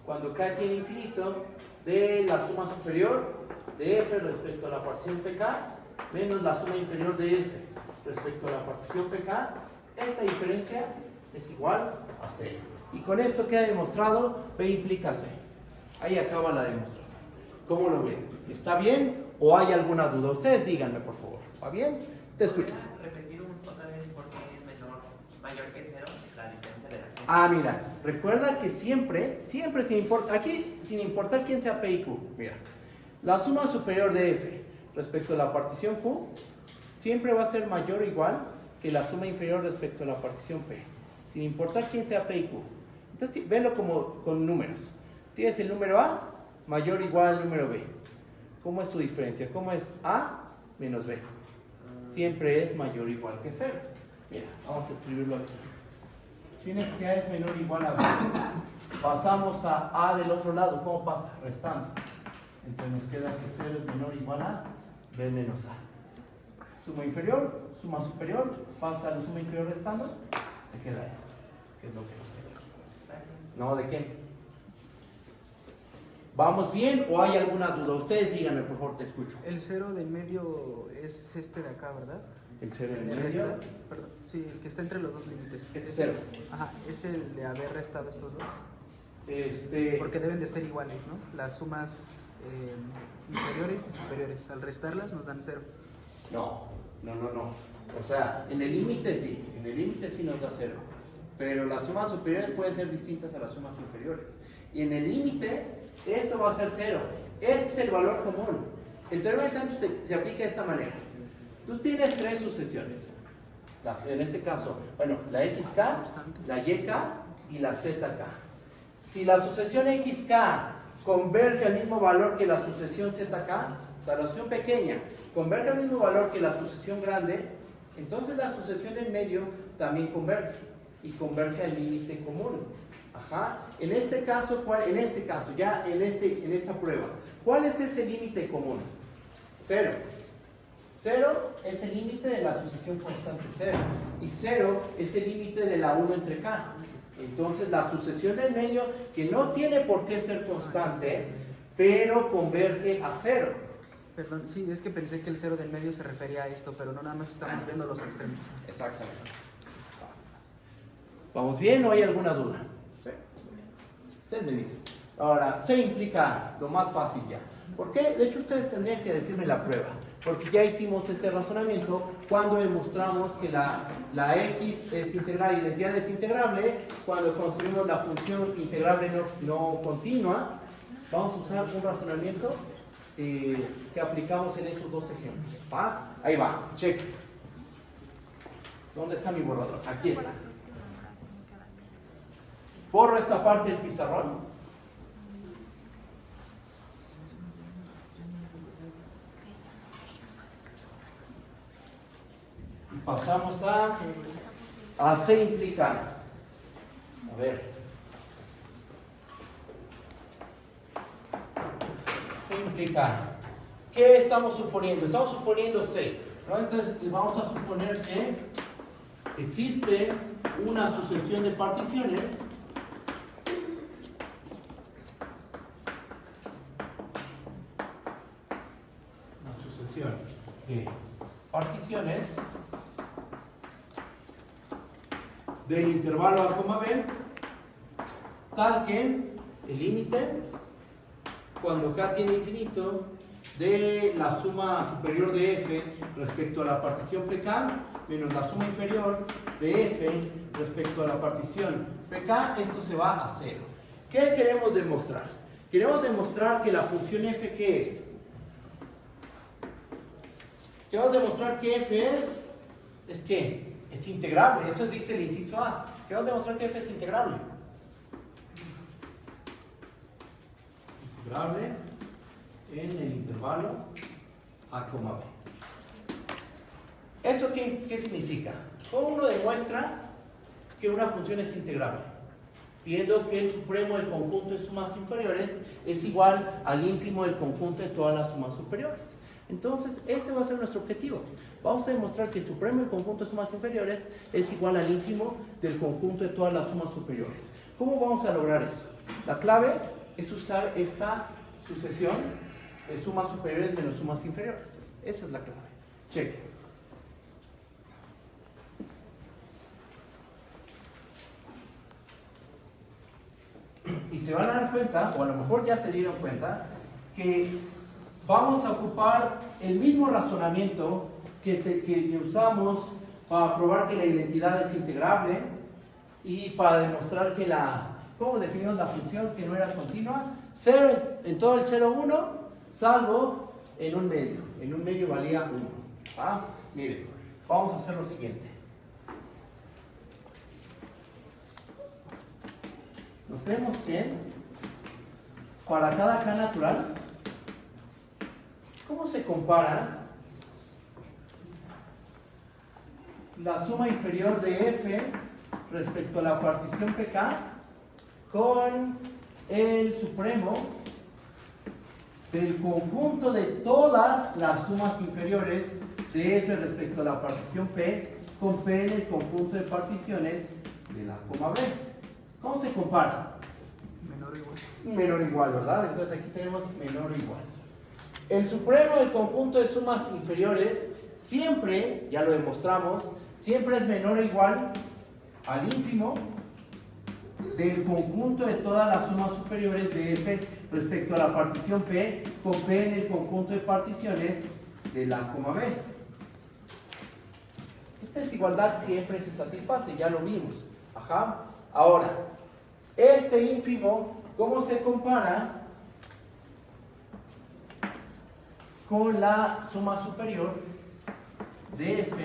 Speaker 1: cuando K tiene infinito, de la suma superior de F respecto a la partición PK menos la suma inferior de F respecto a la partición PK, esta diferencia es igual a 0. Y con esto queda demostrado B implica C. Ahí acaba la demostración. ¿Cómo lo ven? ¿Está bien o hay alguna duda? Ustedes díganme, por favor. ¿Va bien? Te escucho.
Speaker 5: Repetir otra vez por qué es mayor que 0, la diferencia de la suma.
Speaker 1: Mira, recuerda que siempre sin importar, aquí sin importar quién sea P y Q, mira, la suma superior de F respecto a la partición Q siempre va a ser mayor o igual que la suma inferior respecto a la partición P, sin importar quién sea P y Q. Entonces, velo como con números. Tienes el número A mayor o igual al número B. ¿Cómo es su diferencia? ¿Cómo es A menos B? Siempre es mayor o igual que 0. Mira, vamos a escribirlo aquí. Tienes que A es menor o igual a B. Pasamos a A del otro lado. ¿Cómo pasa? Restando. Entonces nos queda que 0 es menor o igual a B menos A. Suma inferior, suma superior, pasa a la suma inferior restando, te queda esto, que es lo que nos queda.
Speaker 5: Gracias.
Speaker 1: No, ¿de qué? ¿Vamos bien o hay alguna duda? Ustedes díganme, por favor, te escucho.
Speaker 2: El 0 del medio es este de acá, ¿verdad?
Speaker 1: El 0 en
Speaker 2: De
Speaker 1: el medio.
Speaker 2: resta, perdón, sí, el que está entre los dos límites.
Speaker 1: Este es 0.
Speaker 2: Ajá, es el de haber restado estos dos.
Speaker 1: Este,
Speaker 2: Porque deben de ser iguales, ¿no? Las sumas inferiores y superiores. Al restarlas nos dan 0.
Speaker 1: no. O sea, en el límite sí nos da 0. Pero las sumas superiores pueden ser distintas a las sumas inferiores. Y en el límite, esto va a ser 0. Este es el valor común. El teorema de sándwich se aplica de esta manera. Tú tienes tres sucesiones. En este caso, bueno, la XK, la YK y la zk. Si la sucesión xk converge al mismo valor que la sucesión zk, o sea, la sucesión pequeña converge al mismo valor que la sucesión grande, entonces la sucesión en medio también converge y converge al límite común. Ajá. En este caso, en esta prueba, ¿cuál es ese límite común? 0. 0 es el límite de la sucesión constante 0 y 0 es el límite de la 1 entre k. Entonces la sucesión del medio, que no tiene por qué ser constante, pero converge a 0.
Speaker 2: Perdón, sí, es que pensé que el 0 del medio se refería a esto, pero no, nada más estamos viendo los extremos.
Speaker 1: Exactamente. ¿Vamos bien o hay alguna duda? Sí. Ustedes me dicen. Ahora, C implica lo más fácil ya. ¿Por qué? De hecho, ustedes tendrían que decirme la prueba, porque ya hicimos ese razonamiento cuando demostramos que la x es integral, identidad es integrable, cuando construimos la función integrable no continua. Vamos a usar un razonamiento que aplicamos en esos dos ejemplos. ¿Va? Ahí va, check. ¿Dónde está mi borrador? Aquí está. Borro esta parte del pizarrón. Y pasamos a C implicar. A ver. C implicar. ¿Qué estamos suponiendo? Estamos suponiendo C, ¿no? Entonces vamos a suponer que existe una sucesión de particiones de particiones del intervalo A, B, tal que el límite, cuando K tiene infinito, de la suma superior de F respecto a la partición PK menos la suma inferior de F respecto a la partición PK, esto se va a 0. ¿Qué queremos demostrar? Queremos demostrar que la función F, ¿qué es? Queremos demostrar que F es ¿qué? Es integrable, eso dice el inciso A. Queremos demostrar que F es integrable. Integrable en el intervalo A, B. ¿Eso qué significa? ¿Cómo uno demuestra que una función es integrable? Viendo que el supremo del conjunto de sumas inferiores es igual al ínfimo del conjunto de todas las sumas superiores. Entonces, ese va a ser nuestro objetivo. Vamos a demostrar que el supremo del conjunto de sumas inferiores es igual al ínfimo del conjunto de todas las sumas superiores. ¿Cómo vamos a lograr eso? La clave es usar esta sucesión de sumas superiores menos sumas inferiores. Esa es la clave. Cheque. Y se van a dar cuenta, o a lo mejor ya se dieron cuenta, que vamos a ocupar el mismo razonamiento que usamos para probar que la identidad es integrable y para demostrar que ¿cómo definimos la función que no era continua? 0 en todo el 0, 1, salvo en un medio. En un medio valía 1. ¿Ah? Miren, vamos a hacer lo siguiente. Notemos que para cada K natural, ¿cómo se compara la suma inferior de F respecto a la partición PK con el supremo del conjunto de todas las sumas inferiores de F respecto a la partición P con P en el conjunto de particiones de la coma B? ¿Cómo se compara?
Speaker 2: Menor o igual.
Speaker 1: Menor o igual, ¿verdad? Entonces aquí tenemos menor o igual. El supremo del conjunto de sumas inferiores siempre, ya lo demostramos, siempre es menor o igual al ínfimo del conjunto de todas las sumas superiores de F respecto a la partición P con P en el conjunto de particiones de la coma B. Esta desigualdad siempre se satisface, ya lo vimos. Ajá. Ahora, este ínfimo, ¿cómo se compara con la suma superior de F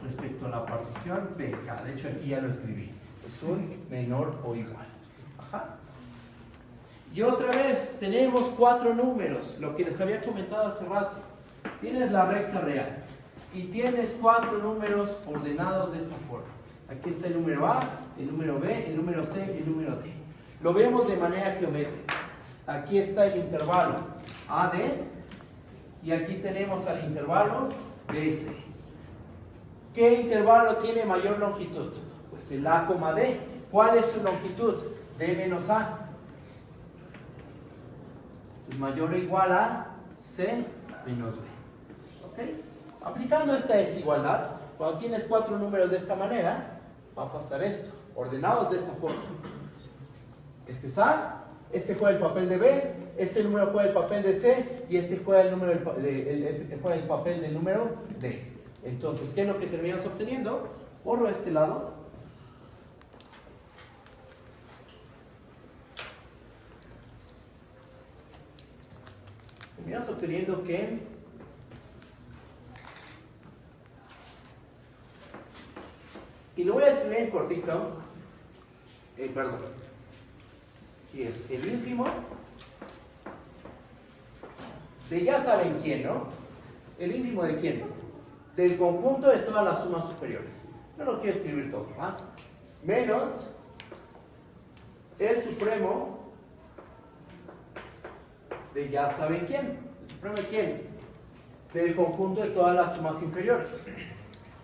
Speaker 1: respecto a la partición PK? De hecho, aquí ya lo escribí. es un menor o igual. Ajá. Y otra vez, tenemos 4 números, lo que les había comentado hace rato. Tienes la recta real y tienes 4 números ordenados de esta forma. Aquí está el número A, el número B, el número C y el número D. Lo vemos de manera geométrica. Aquí está el intervalo AD y aquí tenemos al intervalo BC. ¿Qué intervalo tiene mayor longitud? Pues el A, D. ¿Cuál es su longitud? D menos A. Es mayor o igual a C menos B. ¿Ok? Aplicando esta desigualdad, cuando tienes 4 números de esta manera, va a pasar esto, ordenados de esta forma. Este es A, este juega el papel de B, este número juega el papel de C y este juega el, juega el papel del número D. Entonces, ¿qué es lo que terminas obteniendo? Borro este lado. Terminamos obteniendo que y lo voy a escribir en cortito. Perdón. Y es el ínfimo de ya saben quién, ¿no? ¿El ínfimo de quién? Del conjunto de todas las sumas superiores. No lo quiero escribir todo, ¿ah? Menos el supremo de ya saben quién. ¿El supremo de quién? Del conjunto de todas las sumas inferiores.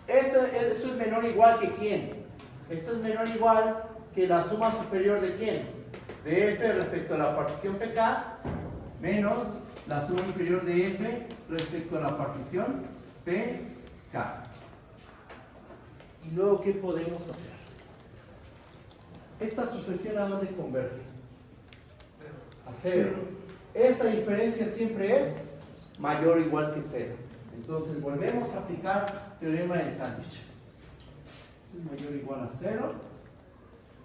Speaker 1: Esto es menor o igual que quién. Esto es menor o igual que la suma superior de quién. De F respecto a la partición PK menos la suma inferior de F respecto a la partición PK. Y luego, ¿qué podemos hacer? Esta sucesión, ¿a dónde converge? A 0. Esta diferencia siempre es mayor o igual que 0. Entonces volvemos a aplicar teorema del sándwich. Es mayor o igual a 0.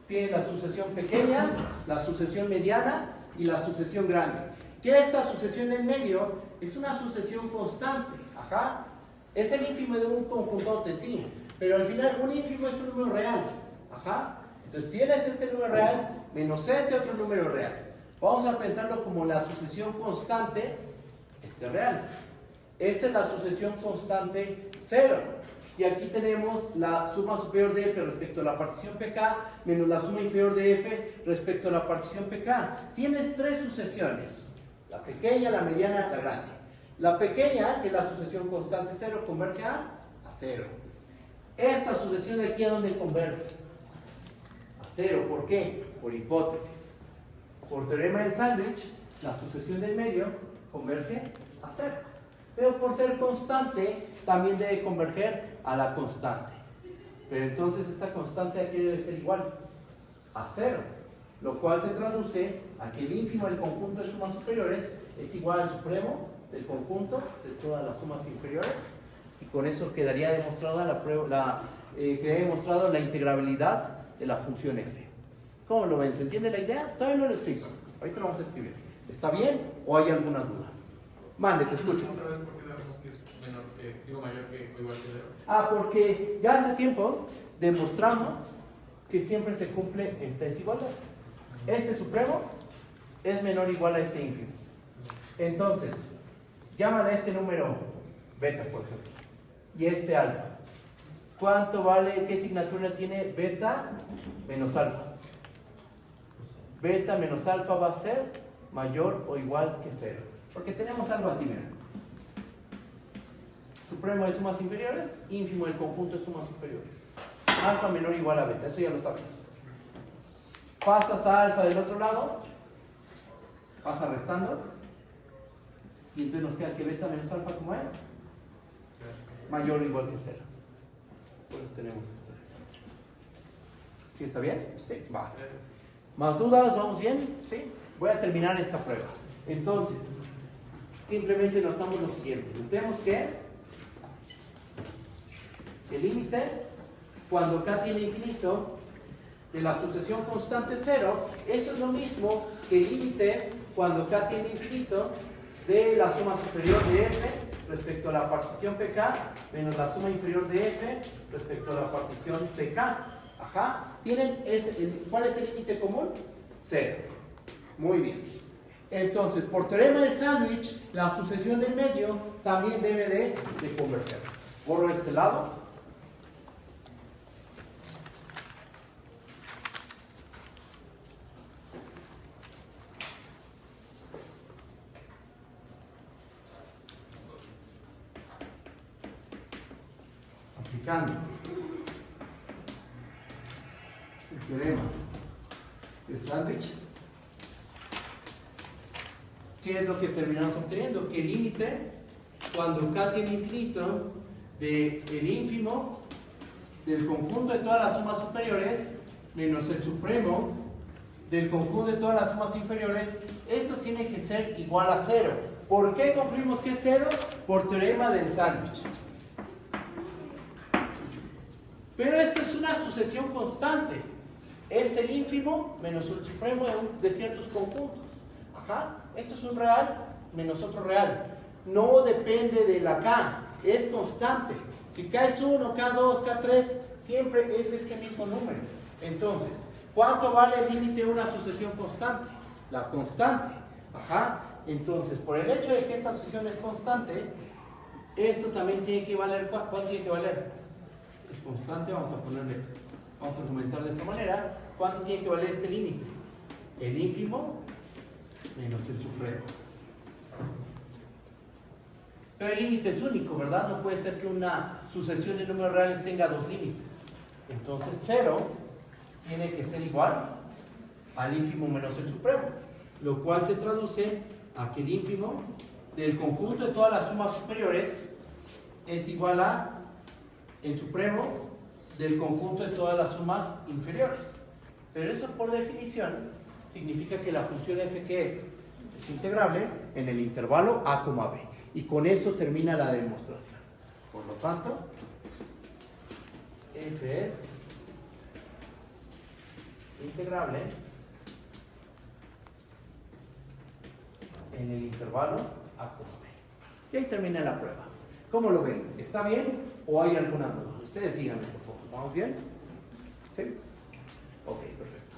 Speaker 1: Tiene la sucesión pequeña, la sucesión mediana y la sucesión grande. Que esta sucesión en medio es una sucesión constante. Ajá. Es el ínfimo de un conjuntote, sí. Pero al final un ínfimo es un número real. Ajá. Entonces tienes este número real menos este otro número real. Vamos a pensarlo como la sucesión constante real. Esta es la sucesión constante 0. Y aquí tenemos la suma superior de F respecto a la partición PK menos la suma inferior de F respecto a la partición PK. Tienes 3 sucesiones. La pequeña, la mediana, la grande. La pequeña, que es la sucesión constante 0, converge a 0. Esta sucesión de aquí, ¿a dónde converge? A 0. ¿Por qué? Por hipótesis. Por teorema del sándwich, la sucesión del medio converge a 0. Pero por ser constante, también debe converger a la constante. Pero entonces esta constante aquí debe ser igual a 0. Lo cual se traduce a que el ínfimo del conjunto de sumas superiores es igual al supremo del conjunto de todas las sumas inferiores. Y con eso quedaría demostrada la integrabilidad de la función f. ¿Cómo lo ven? ¿Se entiende la idea? Todavía no lo explico. Ahorita lo vamos a escribir. ¿Está bien o hay alguna duda? Mande, te escucho.
Speaker 4: ¿Otra vez por qué sabemos que es menor que, mayor que o igual que 0?
Speaker 1: Porque ya hace tiempo demostramos que siempre se cumple esta desigualdad. Este supremo es menor o igual a este ínfimo. Entonces, llámale a este número beta, por ejemplo, y este alfa. ¿Cuánto vale? ¿Qué asignatura tiene beta menos alfa? Beta menos alfa va a ser mayor o igual que 0. Porque tenemos algo así, mira. Supremo de sumas inferiores, ínfimo del conjunto de sumas superiores. Alfa menor o igual a beta, eso ya lo sabemos. Pasas a alfa del otro lado, pasa restando, y entonces nos queda que beta menos alfa, ¿cómo es? Mayor o igual que 0. Por eso tenemos esto. ¿Sí está bien? Sí, va. ¿Más dudas? ¿Vamos bien? Sí. Voy a terminar esta prueba. Entonces, simplemente notamos lo siguiente. Notemos que el límite, cuando k tiene infinito, de la sucesión constante 0, eso es lo mismo que el límite cuando k tiene infinito de la suma superior de f respecto a la partición pk menos la suma inferior de f respecto a la partición pk. Ajá. ¿Cuál es el límite común? 0. Muy bien. Entonces, por teorema del sándwich, la sucesión del medio también debe de converger. Borro este lado. Aplicando el teorema del sándwich, ¿qué es lo que terminamos obteniendo? Que el límite, cuando K tiene infinito, del ínfimo del conjunto de todas las sumas superiores menos el supremo del conjunto de todas las sumas inferiores, esto tiene que ser igual a 0. ¿Por qué concluimos que es 0? Por teorema del sándwich. Pero esto es una sucesión constante. Es el ínfimo menos el supremo de ciertos conjuntos. Ajá. Esto es un real menos otro real. No depende de la K. Es constante. Si K es 1, K2, K3, siempre es este mismo número. Entonces, ¿cuánto vale el límite de una sucesión constante? La constante. Ajá. Entonces, por el hecho de que esta sucesión es constante, esto también tiene que valer. ¿Cuánto tiene que valer? Es constante, vamos a argumentar de esta manera. ¿Cuánto tiene que valer este límite? El ínfimo menos el supremo. Pero el límite es único, ¿verdad? No puede ser que una sucesión de números reales tenga dos límites. Entonces 0 tiene que ser igual al ínfimo menos el supremo, lo cual se traduce a que el ínfimo del conjunto de todas las sumas superiores es igual a el supremo del conjunto de todas las sumas inferiores. Pero eso, por definición, significa que la función f, ¿qué es? Es integrable en el intervalo a, b. Y con eso termina la demostración. Por lo tanto, f es integrable en el intervalo a, b. Y ahí termina la prueba. ¿Cómo lo ven? ¿Está bien o hay alguna duda? Ustedes díganme, por favor. ¿Vamos bien? ¿Sí? Ok, perfecto.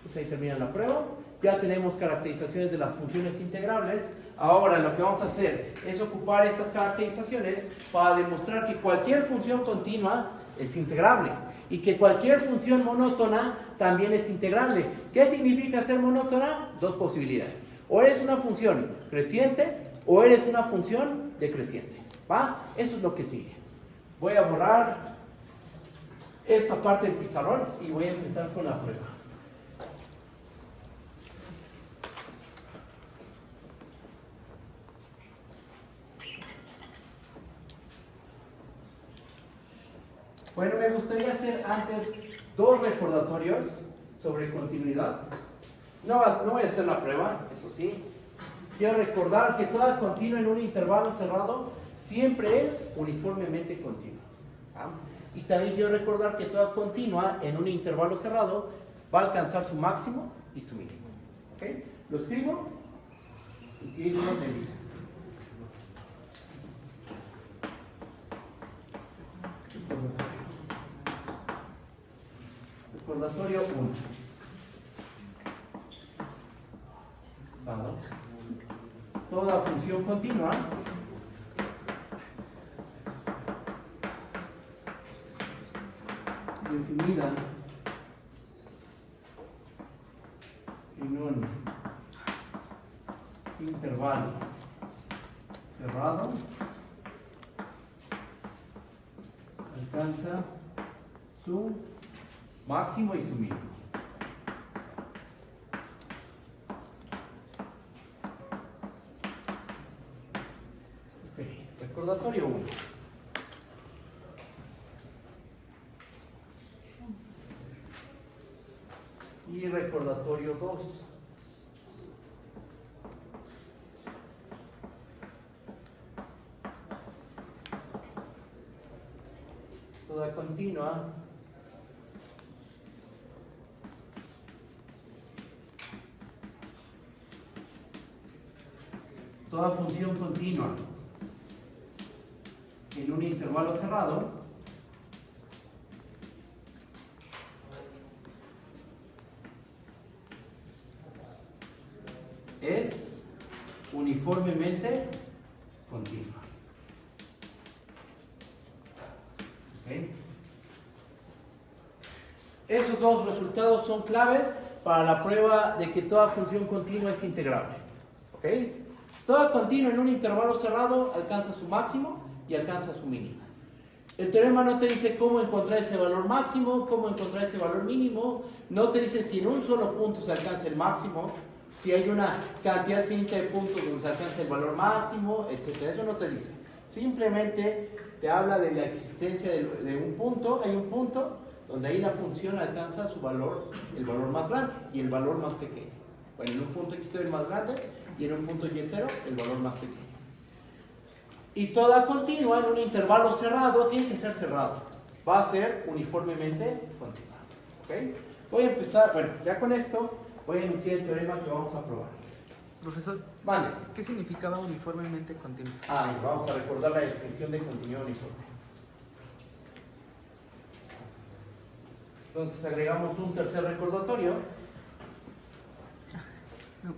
Speaker 1: Pues ahí termina la prueba. Ya tenemos caracterizaciones de las funciones integrables. Ahora lo que vamos a hacer es ocupar estas caracterizaciones para demostrar que cualquier función continua es integrable y que cualquier función monótona también es integrable. ¿Qué significa ser monótona? Dos posibilidades. O eres una función creciente o eres una función decreciente. ¿Va? Eso es lo que sigue. Voy a borrar esta parte del pizarrón y voy a empezar con la prueba. Bueno, me gustaría hacer antes dos recordatorios sobre continuidad. No voy a hacer la prueba, eso sí. Quiero recordar que toda continua en un intervalo cerrado siempre es uniformemente continua. ¿Ah? Y también quiero recordar que toda continua en un intervalo cerrado va a alcanzar su máximo y su mínimo. ¿Okay? Lo escribo y si hay dudas me dicen. Recordatorio 1. Vamos. Toda función continua definida en un intervalo cerrado alcanza su máximo y su mínimo. Okay. Recordatorio 1. Y recordatorio 2. Toda continua toda función continua en un intervalo cerrado uniformemente continua. ¿Okay? Esos dos resultados son claves para la prueba de que toda función continua es integrable. ¿Ok? Toda continua en un intervalo cerrado alcanza su máximo y alcanza su mínimo. El teorema no te dice cómo encontrar ese valor máximo, cómo encontrar ese valor mínimo, no te dice si en un solo punto se alcanza el máximo, si hay una cantidad finita de puntos donde se alcanza el valor máximo, etc. Eso no te dice. Simplemente te habla de la existencia de un punto, hay un punto donde ahí la función alcanza su valor, el valor más grande y el valor más pequeño. Bueno, en un punto x0 el más grande y en un punto y0 el valor más pequeño. Y toda continua en un intervalo cerrado tiene que ser cerrado. Va a ser uniformemente continua. ¿Ok? Voy a empezar, bueno, ya con esto voy a iniciar el teorema que vamos a probar.
Speaker 2: Profesor,
Speaker 1: Vale.
Speaker 2: ¿qué significaba uniformemente continuo?
Speaker 1: Vamos a recordar la definición de continuidad uniforme. Entonces agregamos un tercer recordatorio.
Speaker 2: No.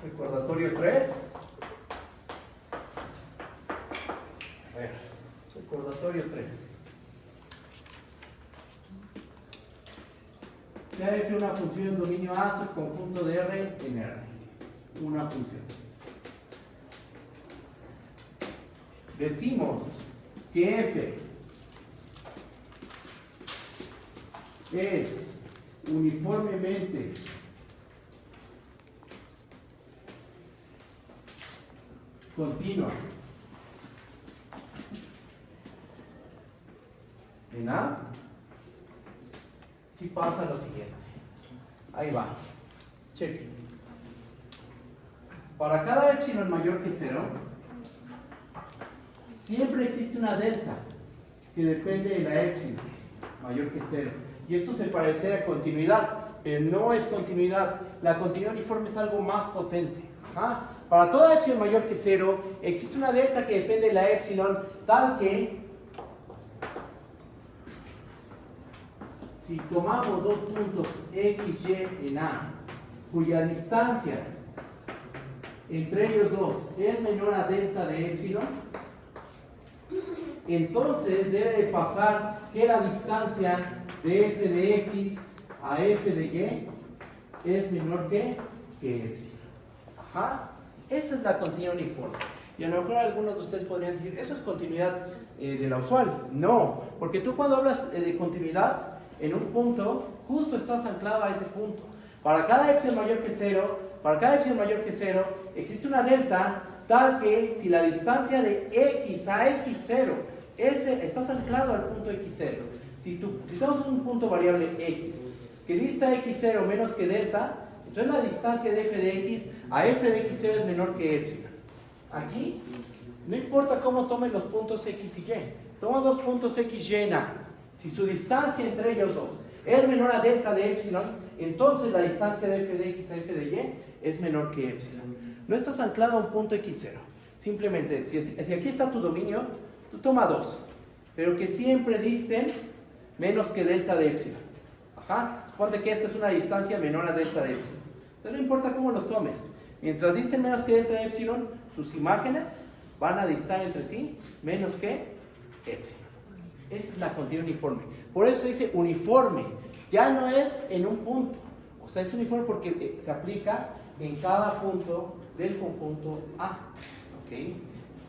Speaker 1: Recordatorio 3. A ver, recordatorio 3. Sea f una función en dominio A, su conjunto de R en R. Una función. Decimos que f es uniformemente continua en A, si pasa lo siguiente. Ahí va. Cheque. Para cada epsilon mayor que 0, siempre existe una delta que depende de la epsilon mayor que 0. Y esto se parece a continuidad, pero no es continuidad. La continuidad uniforme es algo más potente. Ajá. Para toda epsilon mayor que 0, existe una delta que depende de la epsilon, tal que si tomamos dos puntos x, y en A, cuya distancia entre ellos dos es menor a delta de epsilon, entonces debe de pasar que la distancia de f de x a f de y es menor que epsilon. Ajá. Esa es la continuidad uniforme. Y a lo mejor algunos de ustedes podrían decir, eso es continuidad de la usual. No, porque tú cuando hablas de continuidad en un punto, justo estás anclado a ese punto. Para cada epsilon mayor que 0, existe una delta tal que si la distancia de x a x0, estás anclado al punto x0. Si tenemos un punto variable x que dista x0 menos que delta, entonces la distancia de f de x a f de x0 es menor que epsilon. Aquí, no importa cómo tomen los puntos x y y, toma dos puntos x y en A. Si su distancia entre ellos dos es menor a delta de epsilon, entonces la distancia de f de x a f de y es menor que epsilon. No estás anclado a un punto x0. Simplemente, si aquí está tu dominio, tú toma dos, pero que siempre disten menos que delta de epsilon. Ajá. Suponte que esta es una distancia menor a delta de epsilon. Entonces no importa cómo los tomes. Mientras disten menos que delta de epsilon, sus imágenes van a distar entre sí menos que epsilon. Esa es la continuidad uniforme. Por eso se dice uniforme. Ya no es en un punto. O sea, es uniforme porque se aplica en cada punto del conjunto A. ¿Ok?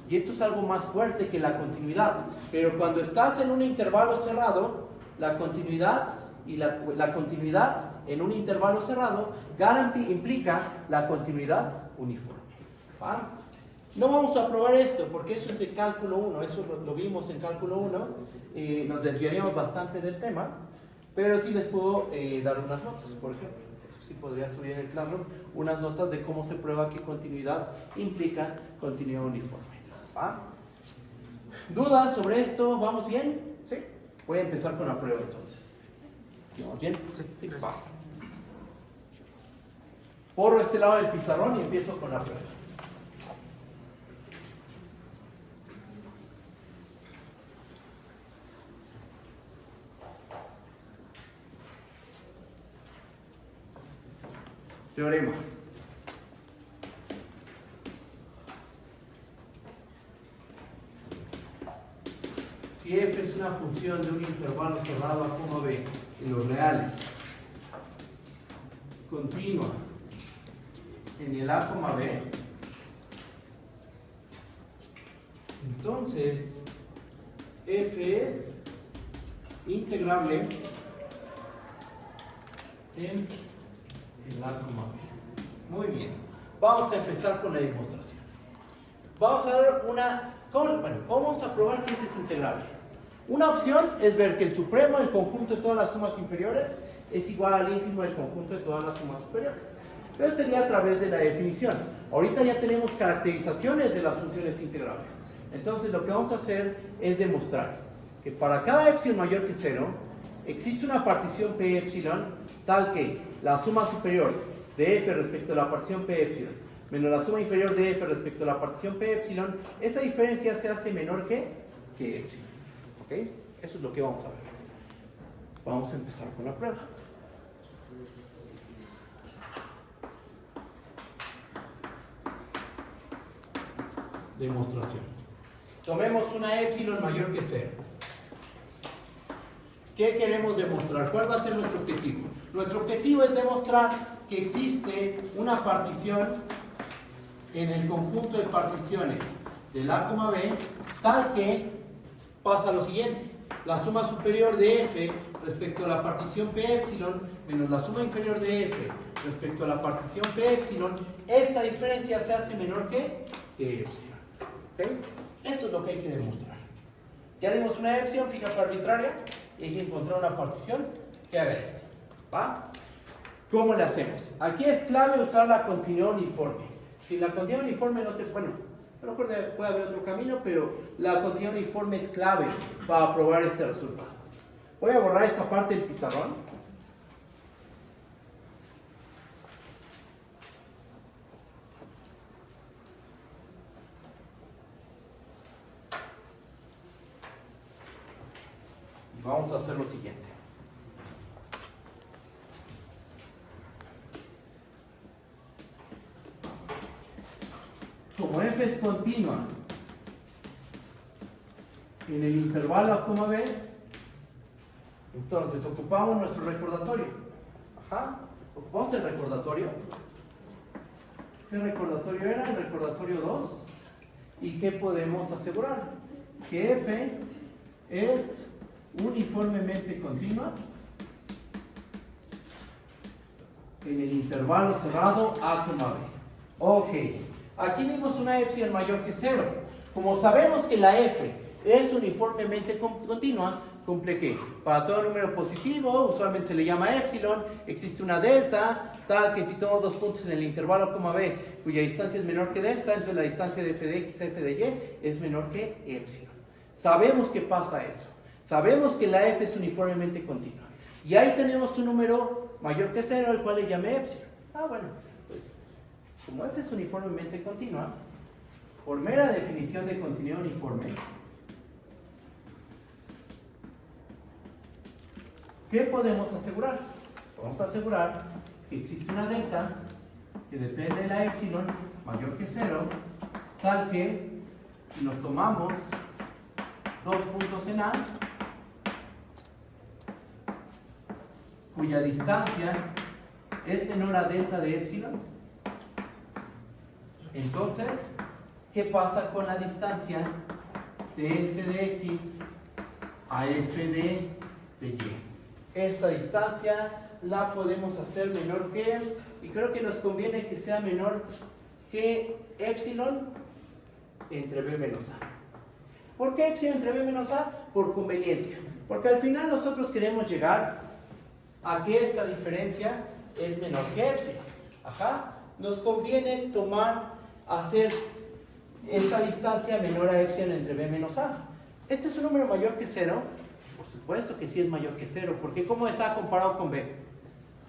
Speaker 1: Y esto es algo más fuerte que la continuidad. Pero cuando estás en un intervalo cerrado, la continuidad y la continuidad en un intervalo cerrado implica la continuidad uniforme. ¿Va? No vamos a probar esto porque eso es de cálculo 1, eso lo vimos en cálculo 1, nos desviaríamos bastante del tema, pero sí les puedo dar unas notas, por ejemplo. Eso sí podría subir en el plano unas notas de cómo se prueba que continuidad implica continuidad uniforme. ¿Va? ¿Dudas sobre esto? ¿Vamos bien? ¿Sí? Voy a empezar con la prueba entonces. ¿Vamos bien?
Speaker 2: Sí, gracias.
Speaker 1: Va. Borro este lado del pizarrón y empiezo con la prueba. Teorema. Si f es una función de un intervalo cerrado a, b en los reales, continua en el a, b, entonces f es integrable en el a, b. Muy bien. Vamos a empezar con la demostración. Vamos a dar una... ¿Cómo vamos a probar que f es integrable? Una opción es ver que el supremo del conjunto de todas las sumas inferiores es igual al ínfimo del conjunto de todas las sumas superiores. Pero sería a través de la definición. Ahorita ya tenemos caracterizaciones de las funciones integrables. Entonces lo que vamos a hacer es demostrar que para cada epsilon mayor que 0 existe una partición p epsilon tal que la suma superior de f respecto a la partición p epsilon menos la suma inferior de f respecto a la partición p epsilon, esa diferencia se hace menor que epsilon. ¿Ok? Eso es lo que vamos a ver. Vamos a empezar con la prueba. Demostración. Tomemos una epsilon mayor que 0. ¿Qué queremos demostrar? ¿Cuál va a ser nuestro objetivo? Nuestro objetivo es demostrar que existe una partición en el conjunto de particiones del a, b, tal que pasa lo siguiente. La suma superior de f respecto a la partición p epsilon menos la suma inferior de f respecto a la partición p epsilon, esta diferencia se hace menor que epsilon. ¿Okay? Esto es lo que hay que demostrar. Ya dimos una epsilon fija arbitraria y hay que encontrar una partición que haga esto. ¿Va? ¿Cómo le hacemos? Aquí es clave usar la continuidad uniforme. Si la continuidad uniforme no se... Bueno, a lo mejor puede haber otro camino, pero la continuidad uniforme es clave para probar este resultado. Voy a borrar esta parte del pizarrón. Y vamos a hacer lo siguiente. Como f es continua en el intervalo a, b, entonces ocupamos nuestro recordatorio. Ocupamos el recordatorio. ¿Qué recordatorio era? El recordatorio 2. ¿Y qué podemos asegurar? Que f es uniformemente continua en el intervalo cerrado a, b. Ok. Aquí dimos una epsilon mayor que 0. Como sabemos que la f es uniformemente continua, cumple que para todo número positivo, usualmente se le llama epsilon, existe una delta, tal que si tomo dos puntos en el intervalo a, b, cuya distancia es menor que delta, entonces la distancia de f de x a f de y es menor que epsilon. Sabemos que pasa eso. Sabemos que la f es uniformemente continua. Y ahí tenemos un número mayor que 0, al cual le llamé epsilon. Bueno, pues como f es uniformemente continua, por mera definición de continuidad uniforme, ¿qué podemos asegurar? Podemos asegurar que existe una delta que depende de la epsilon mayor que 0, tal que si nos tomamos dos puntos en A, cuya distancia es menor a delta de epsilon, entonces, ¿qué pasa con la distancia de f de x a f de y? Esta distancia la podemos hacer menor que, y creo que nos conviene que sea menor que epsilon entre b menos a. ¿Por qué epsilon entre b menos a? Por conveniencia. Porque al final nosotros queremos llegar a que esta diferencia es menor que epsilon. Nos conviene hacer esta distancia menor a epsilon entre b menos a. Este es un número mayor que 0. Por supuesto que sí es mayor que 0, porque ¿cómo es a comparado con b?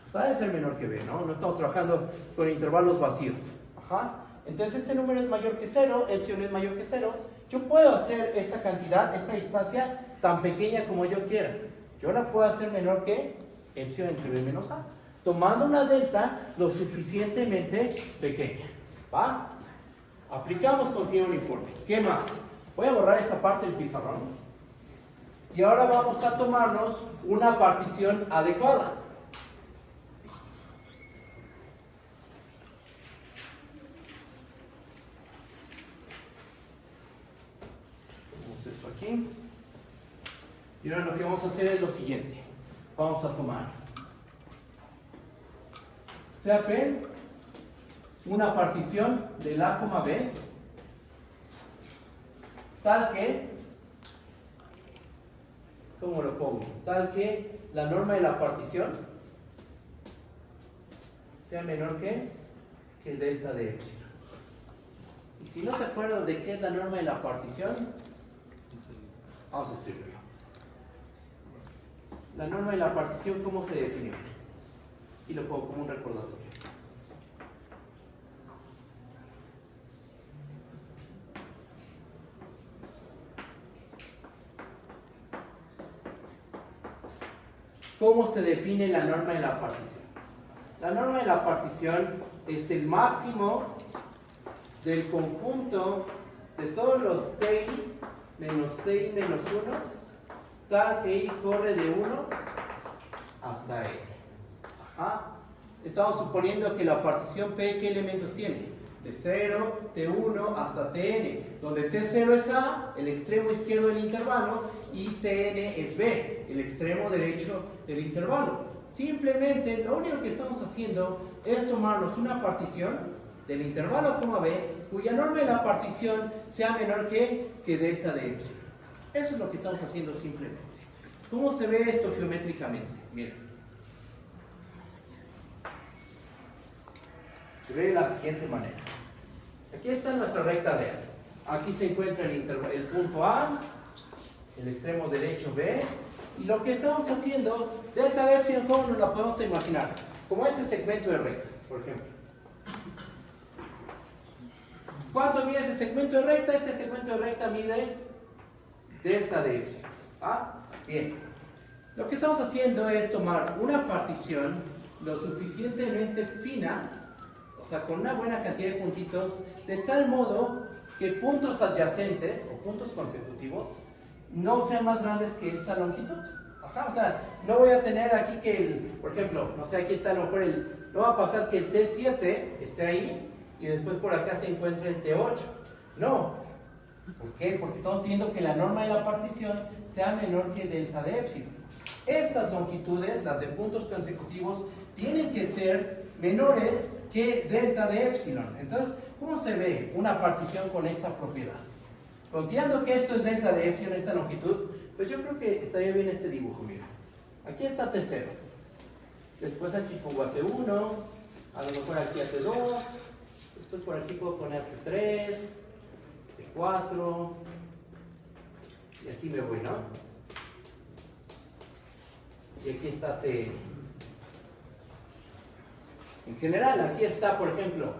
Speaker 1: Pues a debe ser menor que b, ¿no? No estamos trabajando con intervalos vacíos. Entonces este número es mayor que 0, epsilon es mayor que 0. Yo puedo hacer esta cantidad, esta distancia tan pequeña como yo quiera. Yo la puedo hacer menor que epsilon entre b menos a. tomando una delta lo suficientemente pequeña. ¿Va? Aplicamos continuo uniforme. ¿Qué más? Voy a borrar esta parte del pizarrón. Y ahora vamos a tomarnos una partición adecuada. Ponemos esto aquí. Y ahora lo que vamos a hacer es lo siguiente. Vamos a tomar CAP, una partición del A, B, tal que, ¿cómo lo pongo? Tal que la norma de la partición sea menor que delta de epsilon. Y si no te acuerdas de qué es la norma de la partición, vamos a escribirlo. La norma de la partición, ¿cómo se define? Y lo pongo como un recordatorio. ¿Cómo se define la norma de la partición? La norma de la partición es el máximo del conjunto de todos los TI menos 1, tal que I corre de 1 hasta N. Ajá. Estamos suponiendo que la partición P, ¿qué elementos tiene? De 0, T1 hasta Tn, donde T0 es A, el extremo izquierdo del intervalo, y Tn es B, el extremo derecho del intervalo. Simplemente lo único que estamos haciendo es tomarnos una partición del intervalo, B, cuya norma de la partición sea menor que delta de epsilon. Eso es lo que estamos haciendo simplemente. ¿Cómo se ve esto geométricamente? Miren. Se ve de la siguiente manera. Aquí está nuestra recta real. Aquí se encuentra el punto A, el extremo derecho B, y lo que estamos haciendo, delta de epsilon, ¿cómo nos la podemos imaginar? Como este segmento de recta, por ejemplo. ¿Cuánto mide ese segmento de recta? Este segmento de recta mide delta de epsilon. ¿Ah? Bien. Lo que estamos haciendo es tomar una partición lo suficientemente fina, o sea, con una buena cantidad de puntitos, de tal modo que puntos adyacentes o puntos consecutivos no sean más grandes que esta longitud. Ajá, o sea, no voy a tener aquí que por ejemplo, no sé, aquí está a lo mejor no va a pasar que el T7 esté ahí y después por acá se encuentre el T8. No. ¿Por qué? Porque estamos viendo que la norma de la partición sea menor que delta de epsilon. Estas longitudes, las de puntos consecutivos, tienen que ser menores que delta de epsilon. Entonces, ¿cómo se ve una partición con esta propiedad? Considerando que esto es delta de epsilon, esta longitud, pues yo creo que estaría bien este dibujo. Mira, aquí está T0, después aquí pongo a T1, a lo mejor aquí a T2, después por aquí puedo poner T3, T4, y así me voy, ¿no? Y aquí está T. En general, aquí está, por ejemplo,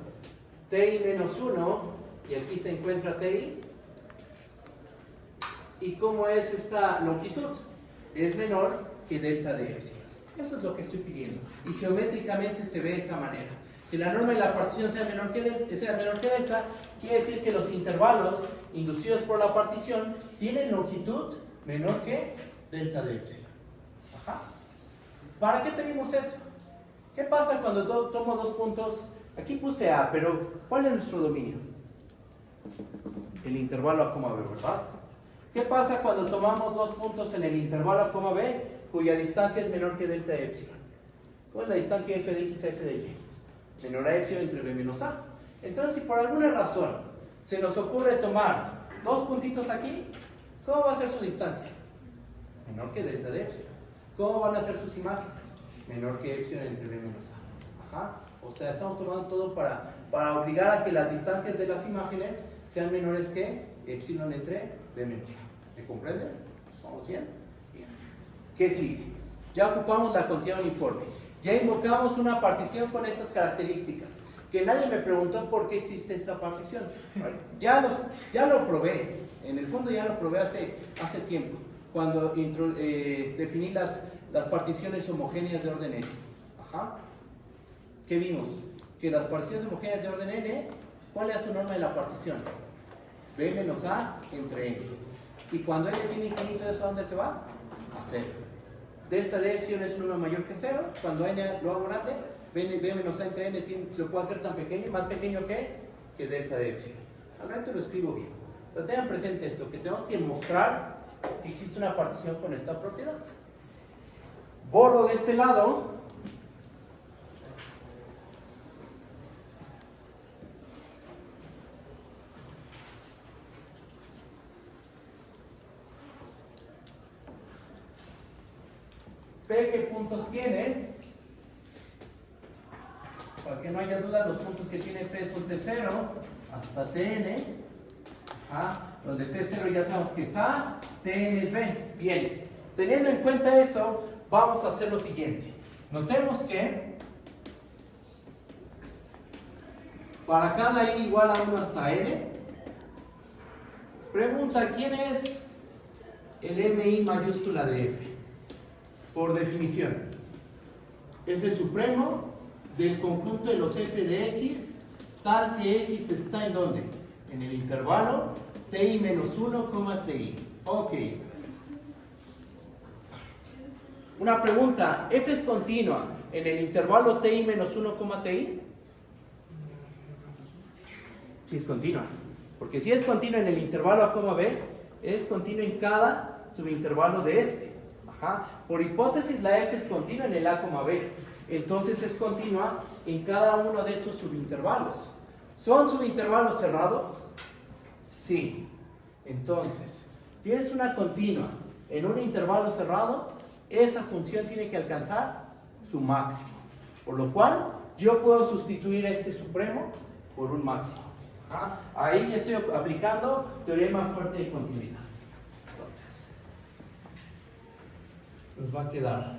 Speaker 1: Ti menos 1, y aquí se encuentra Ti. ¿Y cómo es esta longitud? Es menor que delta de epsilon. Eso es lo que estoy pidiendo. Y geométricamente se ve de esa manera. Si la norma de la partición sea menor que delta, quiere decir que los intervalos inducidos por la partición tienen longitud menor que delta de epsilon. Ajá. ¿Para qué pedimos eso? ¿Qué pasa cuando tomo dos puntos? Aquí puse A, pero ¿cuál es nuestro dominio? El intervalo A, B, ¿verdad? ¿Qué pasa cuando tomamos dos puntos en el intervalo A, B, cuya distancia es menor que delta de epsilon? ¿Cuál es la distancia f de x a f de y? Menor a epsilon entre b menos a. Entonces, si por alguna razón se nos ocurre tomar dos puntitos aquí, ¿cómo va a ser su distancia? Menor que delta de epsilon. ¿Cómo van a ser sus imágenes? Menor que epsilon entre b menos a. Ajá. O sea, estamos tomando todo para obligar a que las distancias de las imágenes sean menores que epsilon entre b menos a. ¿Me comprenden? ¿Vamos bien? Bien. ¿Qué sigue? Ya ocupamos la cantidad uniforme. Ya invocamos una partición con estas características. Que nadie me preguntó por qué existe esta partición. Ya lo probé. En el fondo ya lo probé hace tiempo. Cuando definí las particiones homogéneas de orden n. Ajá. ¿qué vimos? Que las particiones homogéneas de orden n, ¿cuál es su norma de la partición? B menos A entre n. Y cuando n tiene infinito, ¿eso a dónde se va? A 0. Delta de epsilon es un número mayor que 0. Cuando n lo hago grande, B menos A entre n se lo puedo hacer tan pequeño, más pequeño que delta de epsilon. Al rato lo escribo bien. Pero tengan presente esto, que tenemos que mostrar que existe una partición con esta propiedad. Borro de este lado. P, ¿qué puntos tiene? Para que no haya duda, los puntos que tiene P son T0 hasta Tn. Donde T0 ya sabemos que es A, Tn es B. Bien, teniendo en cuenta eso, vamos a hacer lo siguiente. Notemos que para cada i igual a 1 hasta n, pregunta, ¿quién es el mi mayúscula de f? Por definición, es el supremo del conjunto de los f de x, tal que x está ¿en dónde? En el intervalo ti menos 1, ti. Ok. Una pregunta, ¿f es continua en el intervalo ti menos 1, ti? Sí es continua. Porque si es continua en el intervalo a, b, es continua en cada subintervalo de este. Por hipótesis, la f es continua en el a, b. Entonces es continua en cada uno de estos subintervalos. ¿Son subintervalos cerrados? Sí. Entonces, tienes una continua en un intervalo cerrado, esa función tiene que alcanzar su máximo. Por lo cual, yo puedo sustituir a este supremo por un máximo. Ahí estoy aplicando teorema fuerte de continuidad. Nos va a quedar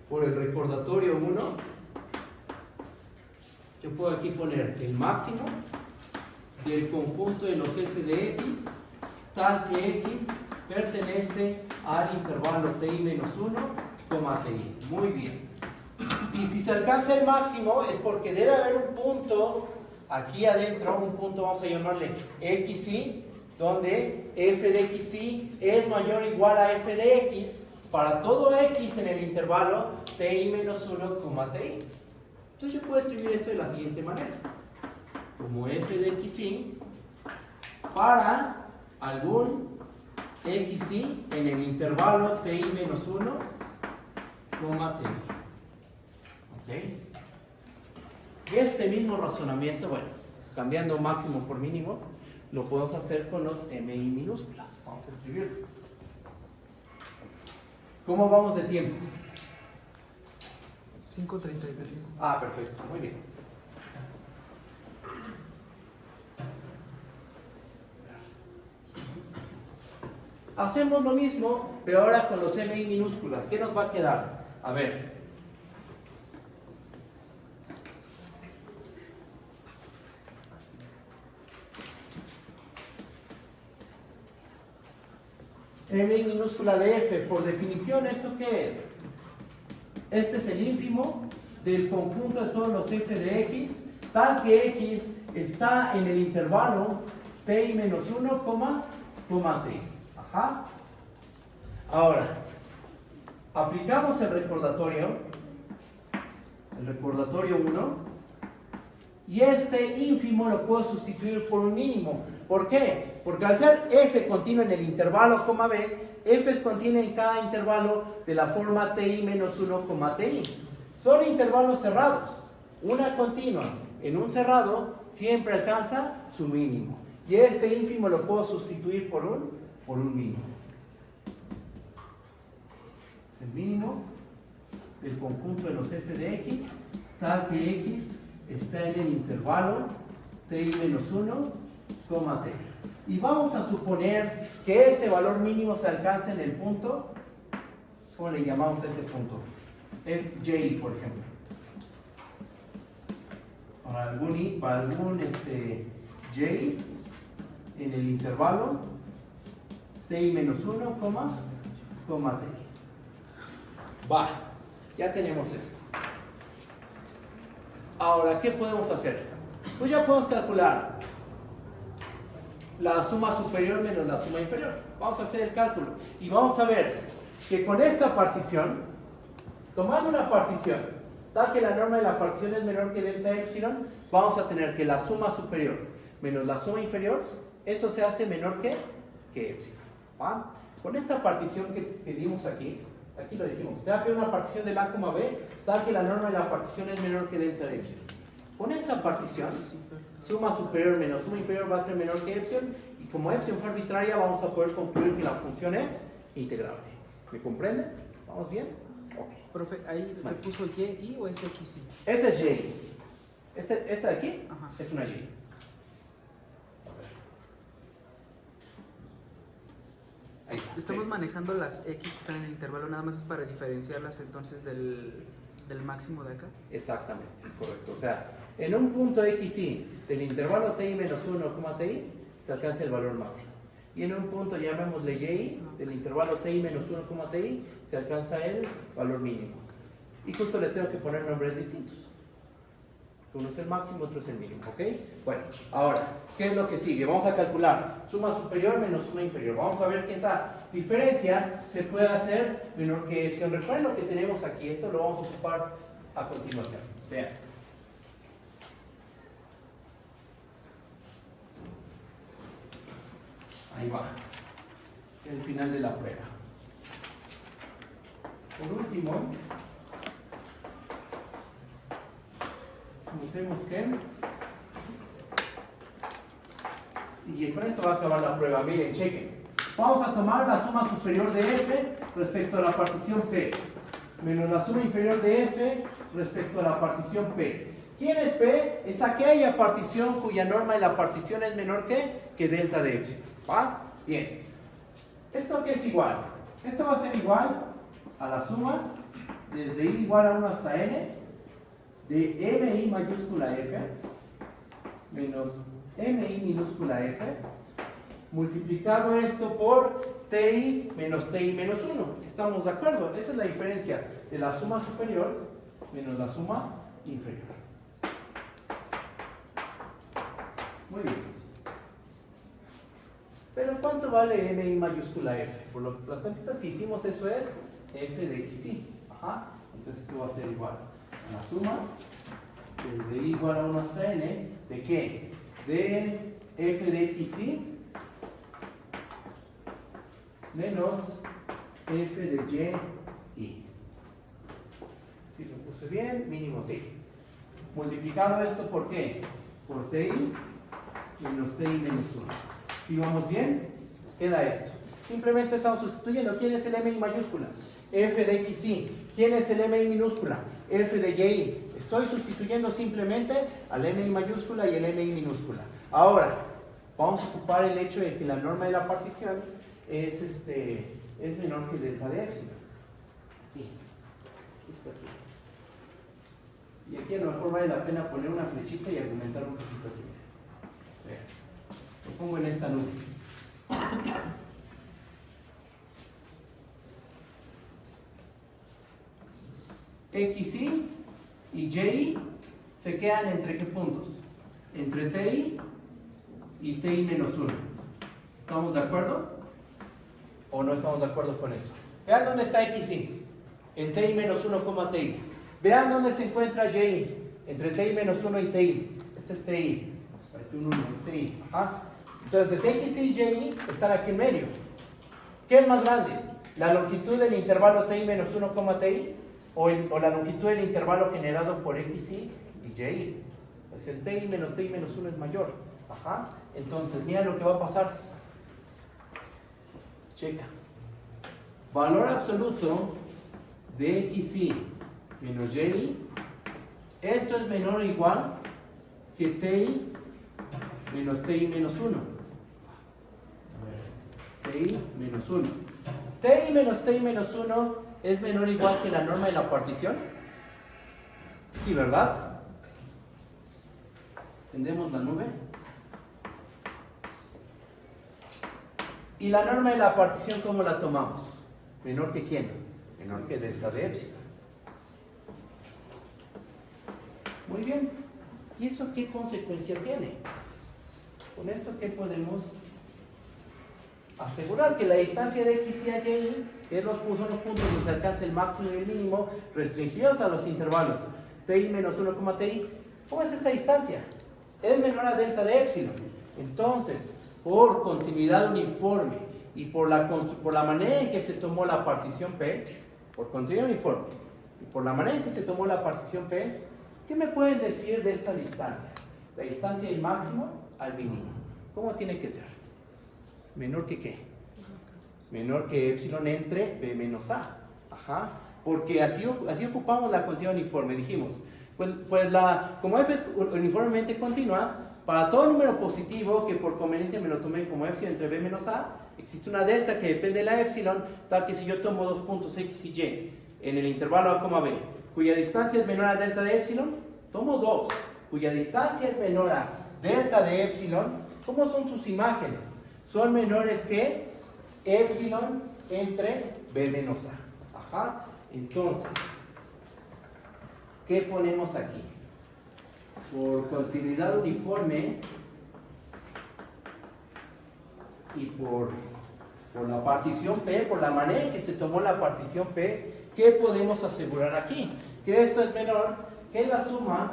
Speaker 1: por el recordatorio 1. Yo puedo aquí poner el máximo del conjunto de los f de x, tal que x pertenece al intervalo ti menos 1, ti. Muy bien. Y si se alcanza el máximo es porque debe haber un punto aquí adentro, un punto, vamos a llamarle xy, donde f de xy es mayor o igual a f de x para todo x en el intervalo ti menos 1, ti. Entonces yo puedo escribir esto de la siguiente manera. Como f de xy para algún xy en el intervalo ti menos 1, ti. ¿Ok? Y este mismo razonamiento, bueno, cambiando máximo por mínimo, lo podemos hacer con los mi minúsculas. Vamos a escribirlo. ¿Cómo vamos de tiempo?
Speaker 2: 5:33.
Speaker 1: Perfecto, muy bien. Hacemos lo mismo, pero ahora con los mi minúsculas. ¿Qué nos va a quedar? A ver. Mi minúscula de f, por definición, ¿esto qué es? Este es el ínfimo del conjunto de todos los f de x, tal que x está en el intervalo ti menos 1, t. Ahora, aplicamos el recordatorio 1, y este ínfimo lo puedo sustituir por un mínimo. ¿Por qué? Porque al ser f continua en el intervalo b, f es continua en cada intervalo de la forma ti menos 1, ti. Son intervalos cerrados. Una continua en un cerrado siempre alcanza su mínimo. Y este ínfimo lo puedo sustituir por un mínimo. Es el mínimo del conjunto de los f de x, tal que x está en el intervalo ti menos 1, t. Y vamos a suponer que ese valor mínimo se alcanza en el punto, ¿cómo le llamamos a ese punto? Fj, por ejemplo. Para algún j en el intervalo ti menos 1, t. Va, ya tenemos esto. Ahora, ¿qué podemos hacer? Pues ya podemos calcular la suma superior menos la suma inferior. Vamos a hacer el cálculo. Y vamos a ver que con esta partición, tomando una partición, tal que la norma de la partición es menor que delta epsilon, vamos a tener que la suma superior menos la suma inferior, eso se hace menor que epsilon. ¿Va? Con esta partición que dimos aquí lo dijimos, se hace una partición de A, B, tal que la norma de la partición es menor que delta de epsilon. Con esa partición, suma superior menos suma inferior va a ser menor que epsilon, y como epsilon fue arbitraria, vamos a poder concluir que la función es integrable. ¿Me comprenden? ¿Vamos bien? Ok.
Speaker 2: Profe, ¿ahí le puso y o es x y?
Speaker 1: Ese es y. Esta de aquí
Speaker 2: Ajá.
Speaker 1: es una y. Ahí está.
Speaker 2: Estamos manejando las x que están en el intervalo, nada más es para diferenciarlas entonces del máximo de acá.
Speaker 1: Exactamente, es correcto. O sea, en un punto xy del intervalo ti menos 1, ti, se alcanza el valor máximo. Y en un punto, llamémosle y, del intervalo ti menos 1, ti, se alcanza el valor mínimo. Y justo le tengo que poner nombres distintos. Uno es el máximo, otro es el mínimo, ¿ok? Bueno, ahora, ¿qué es lo que sigue? Vamos a calcular suma superior menos suma inferior. Vamos a ver que esa diferencia se puede hacer menor que epsilon. Recuerden lo que tenemos aquí, esto lo vamos a ocupar a continuación. Vean. Ahí va. El final de la prueba. Por último, notemos que, y con esto va a acabar la prueba. Miren, chequen. Vamos a tomar la suma superior de f respecto a la partición P, menos la suma inferior de f respecto a la partición P. ¿Quién es P? Es aquella partición cuya norma de la partición es menor que delta de epsilon. ¿Va? Bien. ¿Esto qué es igual? Esto va a ser igual a la suma desde i igual a 1 hasta n de mi mayúscula f menos mi minúscula f multiplicado esto por ti menos 1. ¿Estamos de acuerdo? Esa es la diferencia de la suma superior menos la suma inferior. Muy bien. Pero ¿cuánto vale mi mayúscula f? Por las cuentitas que hicimos, eso es f de xy. Ajá. Entonces esto va a ser igual a la suma desde i igual a 1 hasta n, ¿de qué? De f de xy menos f de y. Si lo puse bien, mínimo sí. Multiplicado esto por qué? Por ti menos ti menos 1. Si vamos bien, queda esto. Simplemente estamos sustituyendo. ¿Quién es el mi mayúscula? F de xy. ¿Quién es el mi minúscula? F de y. Estoy sustituyendo simplemente al mi mayúscula y el mi minúscula. Ahora, vamos a ocupar el hecho de que la norma de la partición es menor que delta de epsilon. Aquí. Justo aquí. Y aquí a lo mejor vale la pena poner una flechita y argumentar un poquito aquí. Vean. Lo pongo en esta nube. XY y Y se quedan entre qué puntos? Entre TI y TI menos 1. ¿Estamos de acuerdo? ¿O no estamos de acuerdo con eso? Vean dónde está XY. En TI menos 1, TI. Vean dónde se encuentra Y. Entre TI menos 1 y TI. Este es TI. Parece un 1, es TI. Ajá. Entonces XY y Y están aquí en medio. ¿Qué es más grande? ¿La longitud del intervalo TI menos 1, TI? O la longitud del intervalo generado por XY y Y. Pues el TI menos 1 es mayor. Ajá. Entonces, mira lo que va a pasar. Checa. Valor absoluto de XY menos Y. Esto es menor o igual que TI menos 1. TI menos 1. TI menos 1 es menor o igual que la norma de la partición. Sí, ¿verdad? Tendemos la nube. ¿Y la norma de la partición cómo la tomamos? ¿Menor que quién? Menor que delta de epsilon. Muy bien. ¿Y eso qué consecuencia tiene? Con esto, ¿qué podemos asegurar? Que la distancia de x y a y, que son los puntos donde se alcanza el máximo y el mínimo, restringidos a los intervalos ti menos 1, ti. ¿Cómo es esta distancia? Es menor a delta de épsilon. Entonces, por continuidad uniforme y por la manera en que se tomó la partición P, por continuidad uniforme y por la manera en que se tomó la partición P, ¿qué me pueden decir de esta distancia? La distancia del máximo al mínimo. ¿Cómo tiene que ser? ¿Menor que qué? Menor que épsilon entre B menos A. Ajá. Porque así ocupamos la continuidad uniforme. Dijimos, como F es uniformemente continua, para todo número positivo, que por conveniencia me lo tomé como épsilon entre B menos A, existe una delta que depende de la épsilon, tal que si yo tomo dos puntos X y Y en el intervalo A, B, cuya distancia es menor a delta de épsilon, tomo dos, cuya distancia es menor a delta de épsilon. ¿Cómo son sus imágenes? Son menores que épsilon entre B menos A. Ajá. Entonces, ¿qué ponemos aquí? Por continuidad uniforme y por la partición P, por la manera en que se tomó la partición P, ¿qué podemos asegurar aquí? Que esto es menor que la suma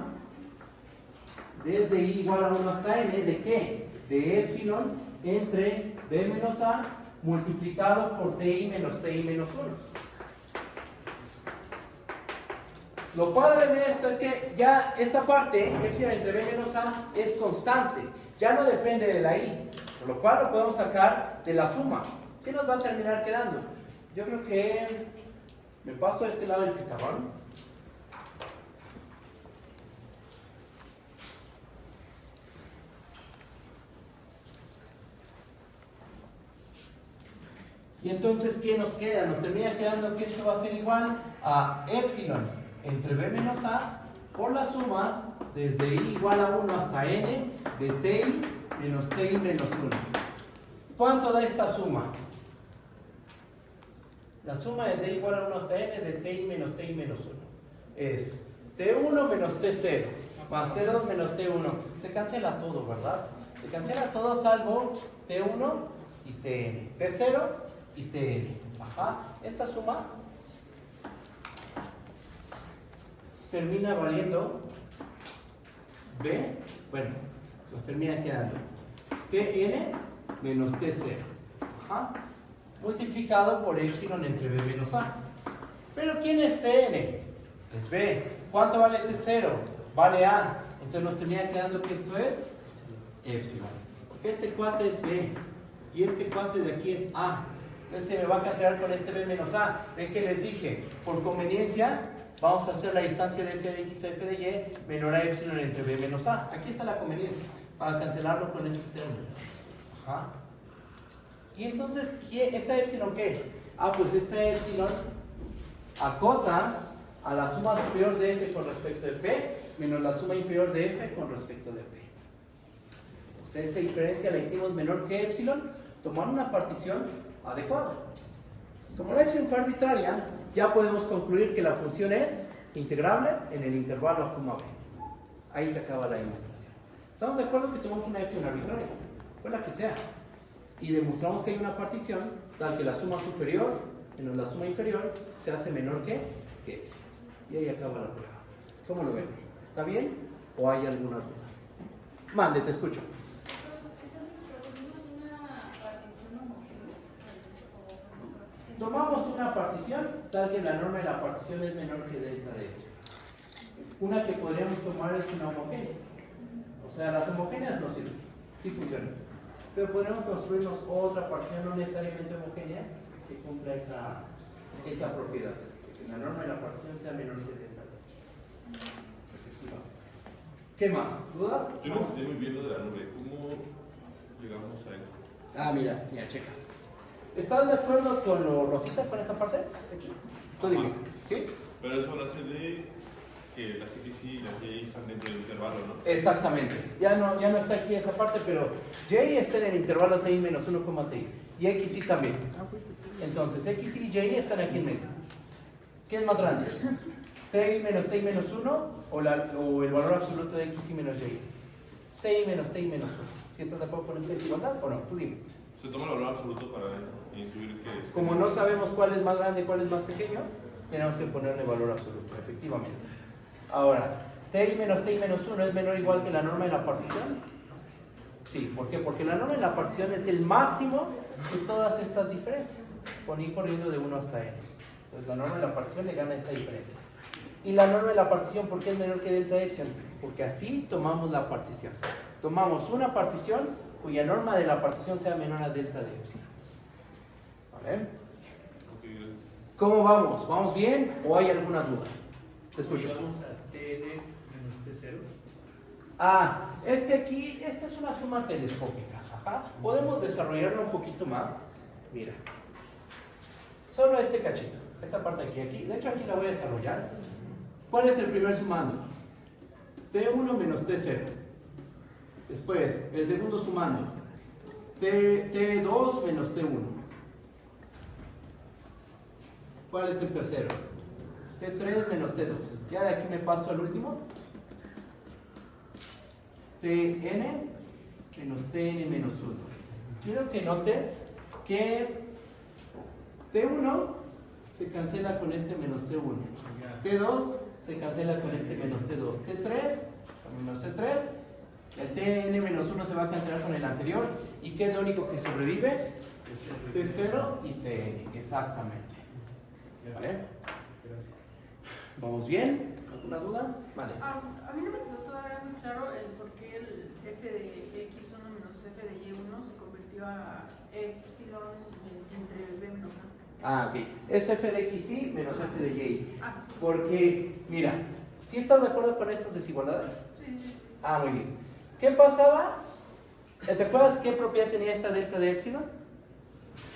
Speaker 1: desde i igual a 1 hasta n, ¿de qué? De épsilon entre B menos A multiplicado por ti menos 1. Lo padre de esto es que ya esta parte, épsilon entre B menos A, es constante. Ya no depende de la i. Por lo cual lo podemos sacar de la suma. ¿Qué nos va a terminar quedando? Yo creo que me paso a este lado del pizarrón. Y entonces, ¿qué nos queda? Nos termina quedando que esto va a ser igual a épsilon entre B menos A por la suma desde i igual a 1 hasta n de ti menos 1. ¿Cuánto da esta suma? La suma desde i igual a 1 hasta n de ti menos 1 es t1 menos t0 más t2 menos t1. Se cancela todo, ¿verdad? Se cancela todo salvo t1 y tn, t0 y tn. Ajá. Esta suma termina valiendo B, bueno, nos termina quedando Tn menos T0, ajá, multiplicado por épsilon entre B menos A. Pero ¿quién es Tn? Es B. ¿Cuánto vale T0? Vale A. Entonces nos termina quedando que esto es épsilon. Porque este cuate es B y este cuate de aquí es A. Entonces se me va a cancelar con este B menos A. ¿Ven que les dije? Por conveniencia vamos a hacer la distancia de f de x a f de y menor a épsilon entre b menos a. Aquí está la conveniencia, para cancelarlo con este término. Ajá. Y entonces, ¿esta épsilon qué? Ah, pues esta épsilon acota a la suma superior de f con respecto de p menos la suma inferior de f con respecto de p. O sea, esta diferencia la hicimos menor que epsilon, tomando una partición adecuada. Como la epsilon fue arbitraria, ya podemos concluir que la función es integrable en el intervalo a, b. Ahí se acaba la demostración. ¿Estamos de acuerdo que tomamos una epsilon arbitraria? Fue la que sea. Y demostramos que hay una partición tal que la suma superior menos la suma inferior se hace menor que epsilon. Y ahí acaba la prueba. ¿Cómo lo ven? ¿Está bien o hay alguna duda? Mande, te escucho. Tomamos una partición tal que la norma de la partición es menor que delta de x. Una que podríamos tomar es una homogénea. O sea, las homogéneas no sirven, sí funcionan. Pero podríamos construirnos otra partición no necesariamente homogénea que cumpla esa propiedad. Que la norma de la partición sea menor que delta de x. Efectivamente. ¿Qué más? ¿Dudas?
Speaker 6: Yo no estoy muy bien lo de la nube. ¿Cómo llegamos a eso?
Speaker 1: Ah, mira, checa. ¿Estás de acuerdo con lo rosita, con esta parte? Tú dime. ¿Sí?
Speaker 6: Pero eso hace de que las X y las Y están dentro del intervalo, ¿no?
Speaker 1: Exactamente. Ya no está aquí esa parte, pero Y está en el intervalo ti menos 1, ti. Y X y también. Entonces, X y Y están aquí en medio. ¿Qué es más grande? ¿Ti menos ti menos 1 o el valor absoluto de x y menos y? Ti menos 1. ¿Sí estás de acuerdo con esta desigualdad o no? Tú dime.
Speaker 6: Se toma el valor absoluto para intuir que...
Speaker 1: Como no sabemos cuál es más grande y cuál es más pequeño, tenemos que ponerle valor absoluto, efectivamente. Ahora, ti menos 1 es menor o igual que la norma de la partición. Sí, ¿por qué? Porque la norma de la partición es el máximo de todas estas diferencias, con ir corriendo de 1 hasta n. Entonces la norma de la partición le gana esta diferencia. Y la norma de la partición, ¿por qué es menor que delta epsilon? Porque así tomamos la partición. Tomamos una partición cuya norma de la partición sea menor a delta de epsilon. ¿Vale? ¿Cómo vamos? ¿Vamos bien o hay alguna duda? Te escucho.
Speaker 7: Llegamos a TN menos T0.
Speaker 1: Ah, es que aquí, esta es una suma telescópica. Ajá. Podemos desarrollarla un poquito más. Mira. Solo este cachito. Esta parte aquí. De hecho, aquí la voy a desarrollar. ¿Cuál es el primer sumando? T1 menos T0. Después, el segundo sumando. T2 menos T1. ¿Cuál es el tercero? T3 menos T2. Ya de aquí me paso al último. Tn menos Tn menos 1. Quiero que notes que T1 se cancela con este menos T1. T2 se cancela con este menos T2. T3 con menos T3. El Tn menos 1 se va a cancelar con el anterior. ¿Y qué es lo único que sobrevive? T0 y Tn. Exactamente. ¿Vale? ¿Vamos bien? ¿Alguna duda? Vale.
Speaker 8: A mí no me quedó todavía muy claro el por qué el f de x1 menos f de y1 se convirtió a epsilon entre b menos a.
Speaker 1: Ah, ok. Es f de x y menos f de y.
Speaker 8: Ah, sí.
Speaker 1: Porque, mira, ¿sí estás de acuerdo con estas desigualdades?
Speaker 8: Sí.
Speaker 1: Ah, muy bien. ¿Qué pasaba? ¿Te acuerdas qué propiedad tenía esta delta de epsilon?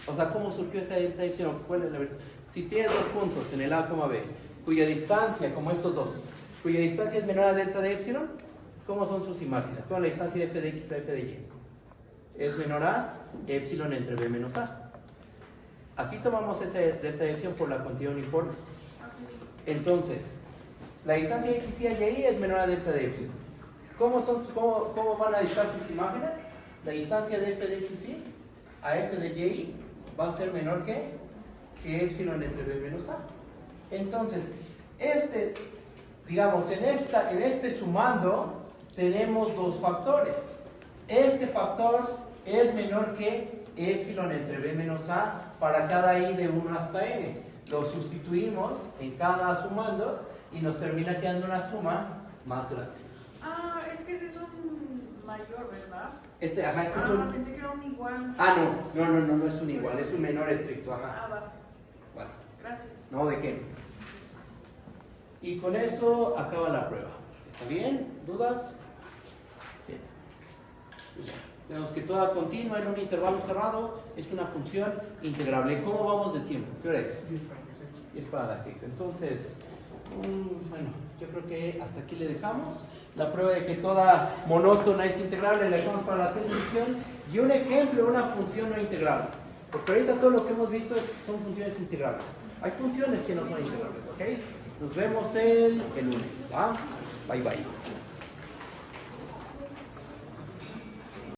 Speaker 1: O sea, ¿cómo surgió esa delta de epsilon? ¿Cuál es la verdad? Si tienes dos puntos en el A, B, cuya distancia, como estos dos, cuya distancia es menor a delta de epsilon, ¿cómo son sus imágenes? ¿Cuál es la distancia de f de x a f de y? Es menor a epsilon entre b menos a. Así tomamos esa delta de epsilon por la cantidad uniforme. Entonces, la distancia de x y a y es menor a delta de epsilon. ¿Cómo van a dictar sus imágenes? La distancia de f de x y a f de y va a ser menor que epsilon entre b menos a. Entonces, digamos, en este sumando tenemos dos factores. Este factor es menor que epsilon entre b menos a para cada i de 1 hasta n. Lo sustituimos en cada sumando y nos termina quedando una suma más grande.
Speaker 8: Ah, es que ese es un mayor, ¿verdad?
Speaker 1: Este es un...
Speaker 8: Pensé que era un igual.
Speaker 1: Ah, no es un igual, es un menor estricto, ajá.
Speaker 8: Va.
Speaker 1: Bueno.
Speaker 8: Gracias.
Speaker 1: No, ¿de qué? Y con eso acaba la prueba. ¿Está bien? ¿Dudas? Bien. Pues ya. Tenemos que toda continua en un intervalo cerrado es una función integrable. ¿Cómo vamos de tiempo? ¿Qué hora es? 10 para las 6. Entonces, bueno, yo creo que hasta aquí le dejamos. La prueba de que toda monótona es integrable la dejamos para la siguiente sección. Y un ejemplo de una función no integrable. Porque ahorita todo lo que hemos visto son funciones integrables. Hay funciones que no son integrables, ¿ok? Nos vemos el lunes, ¿va? Bye, bye.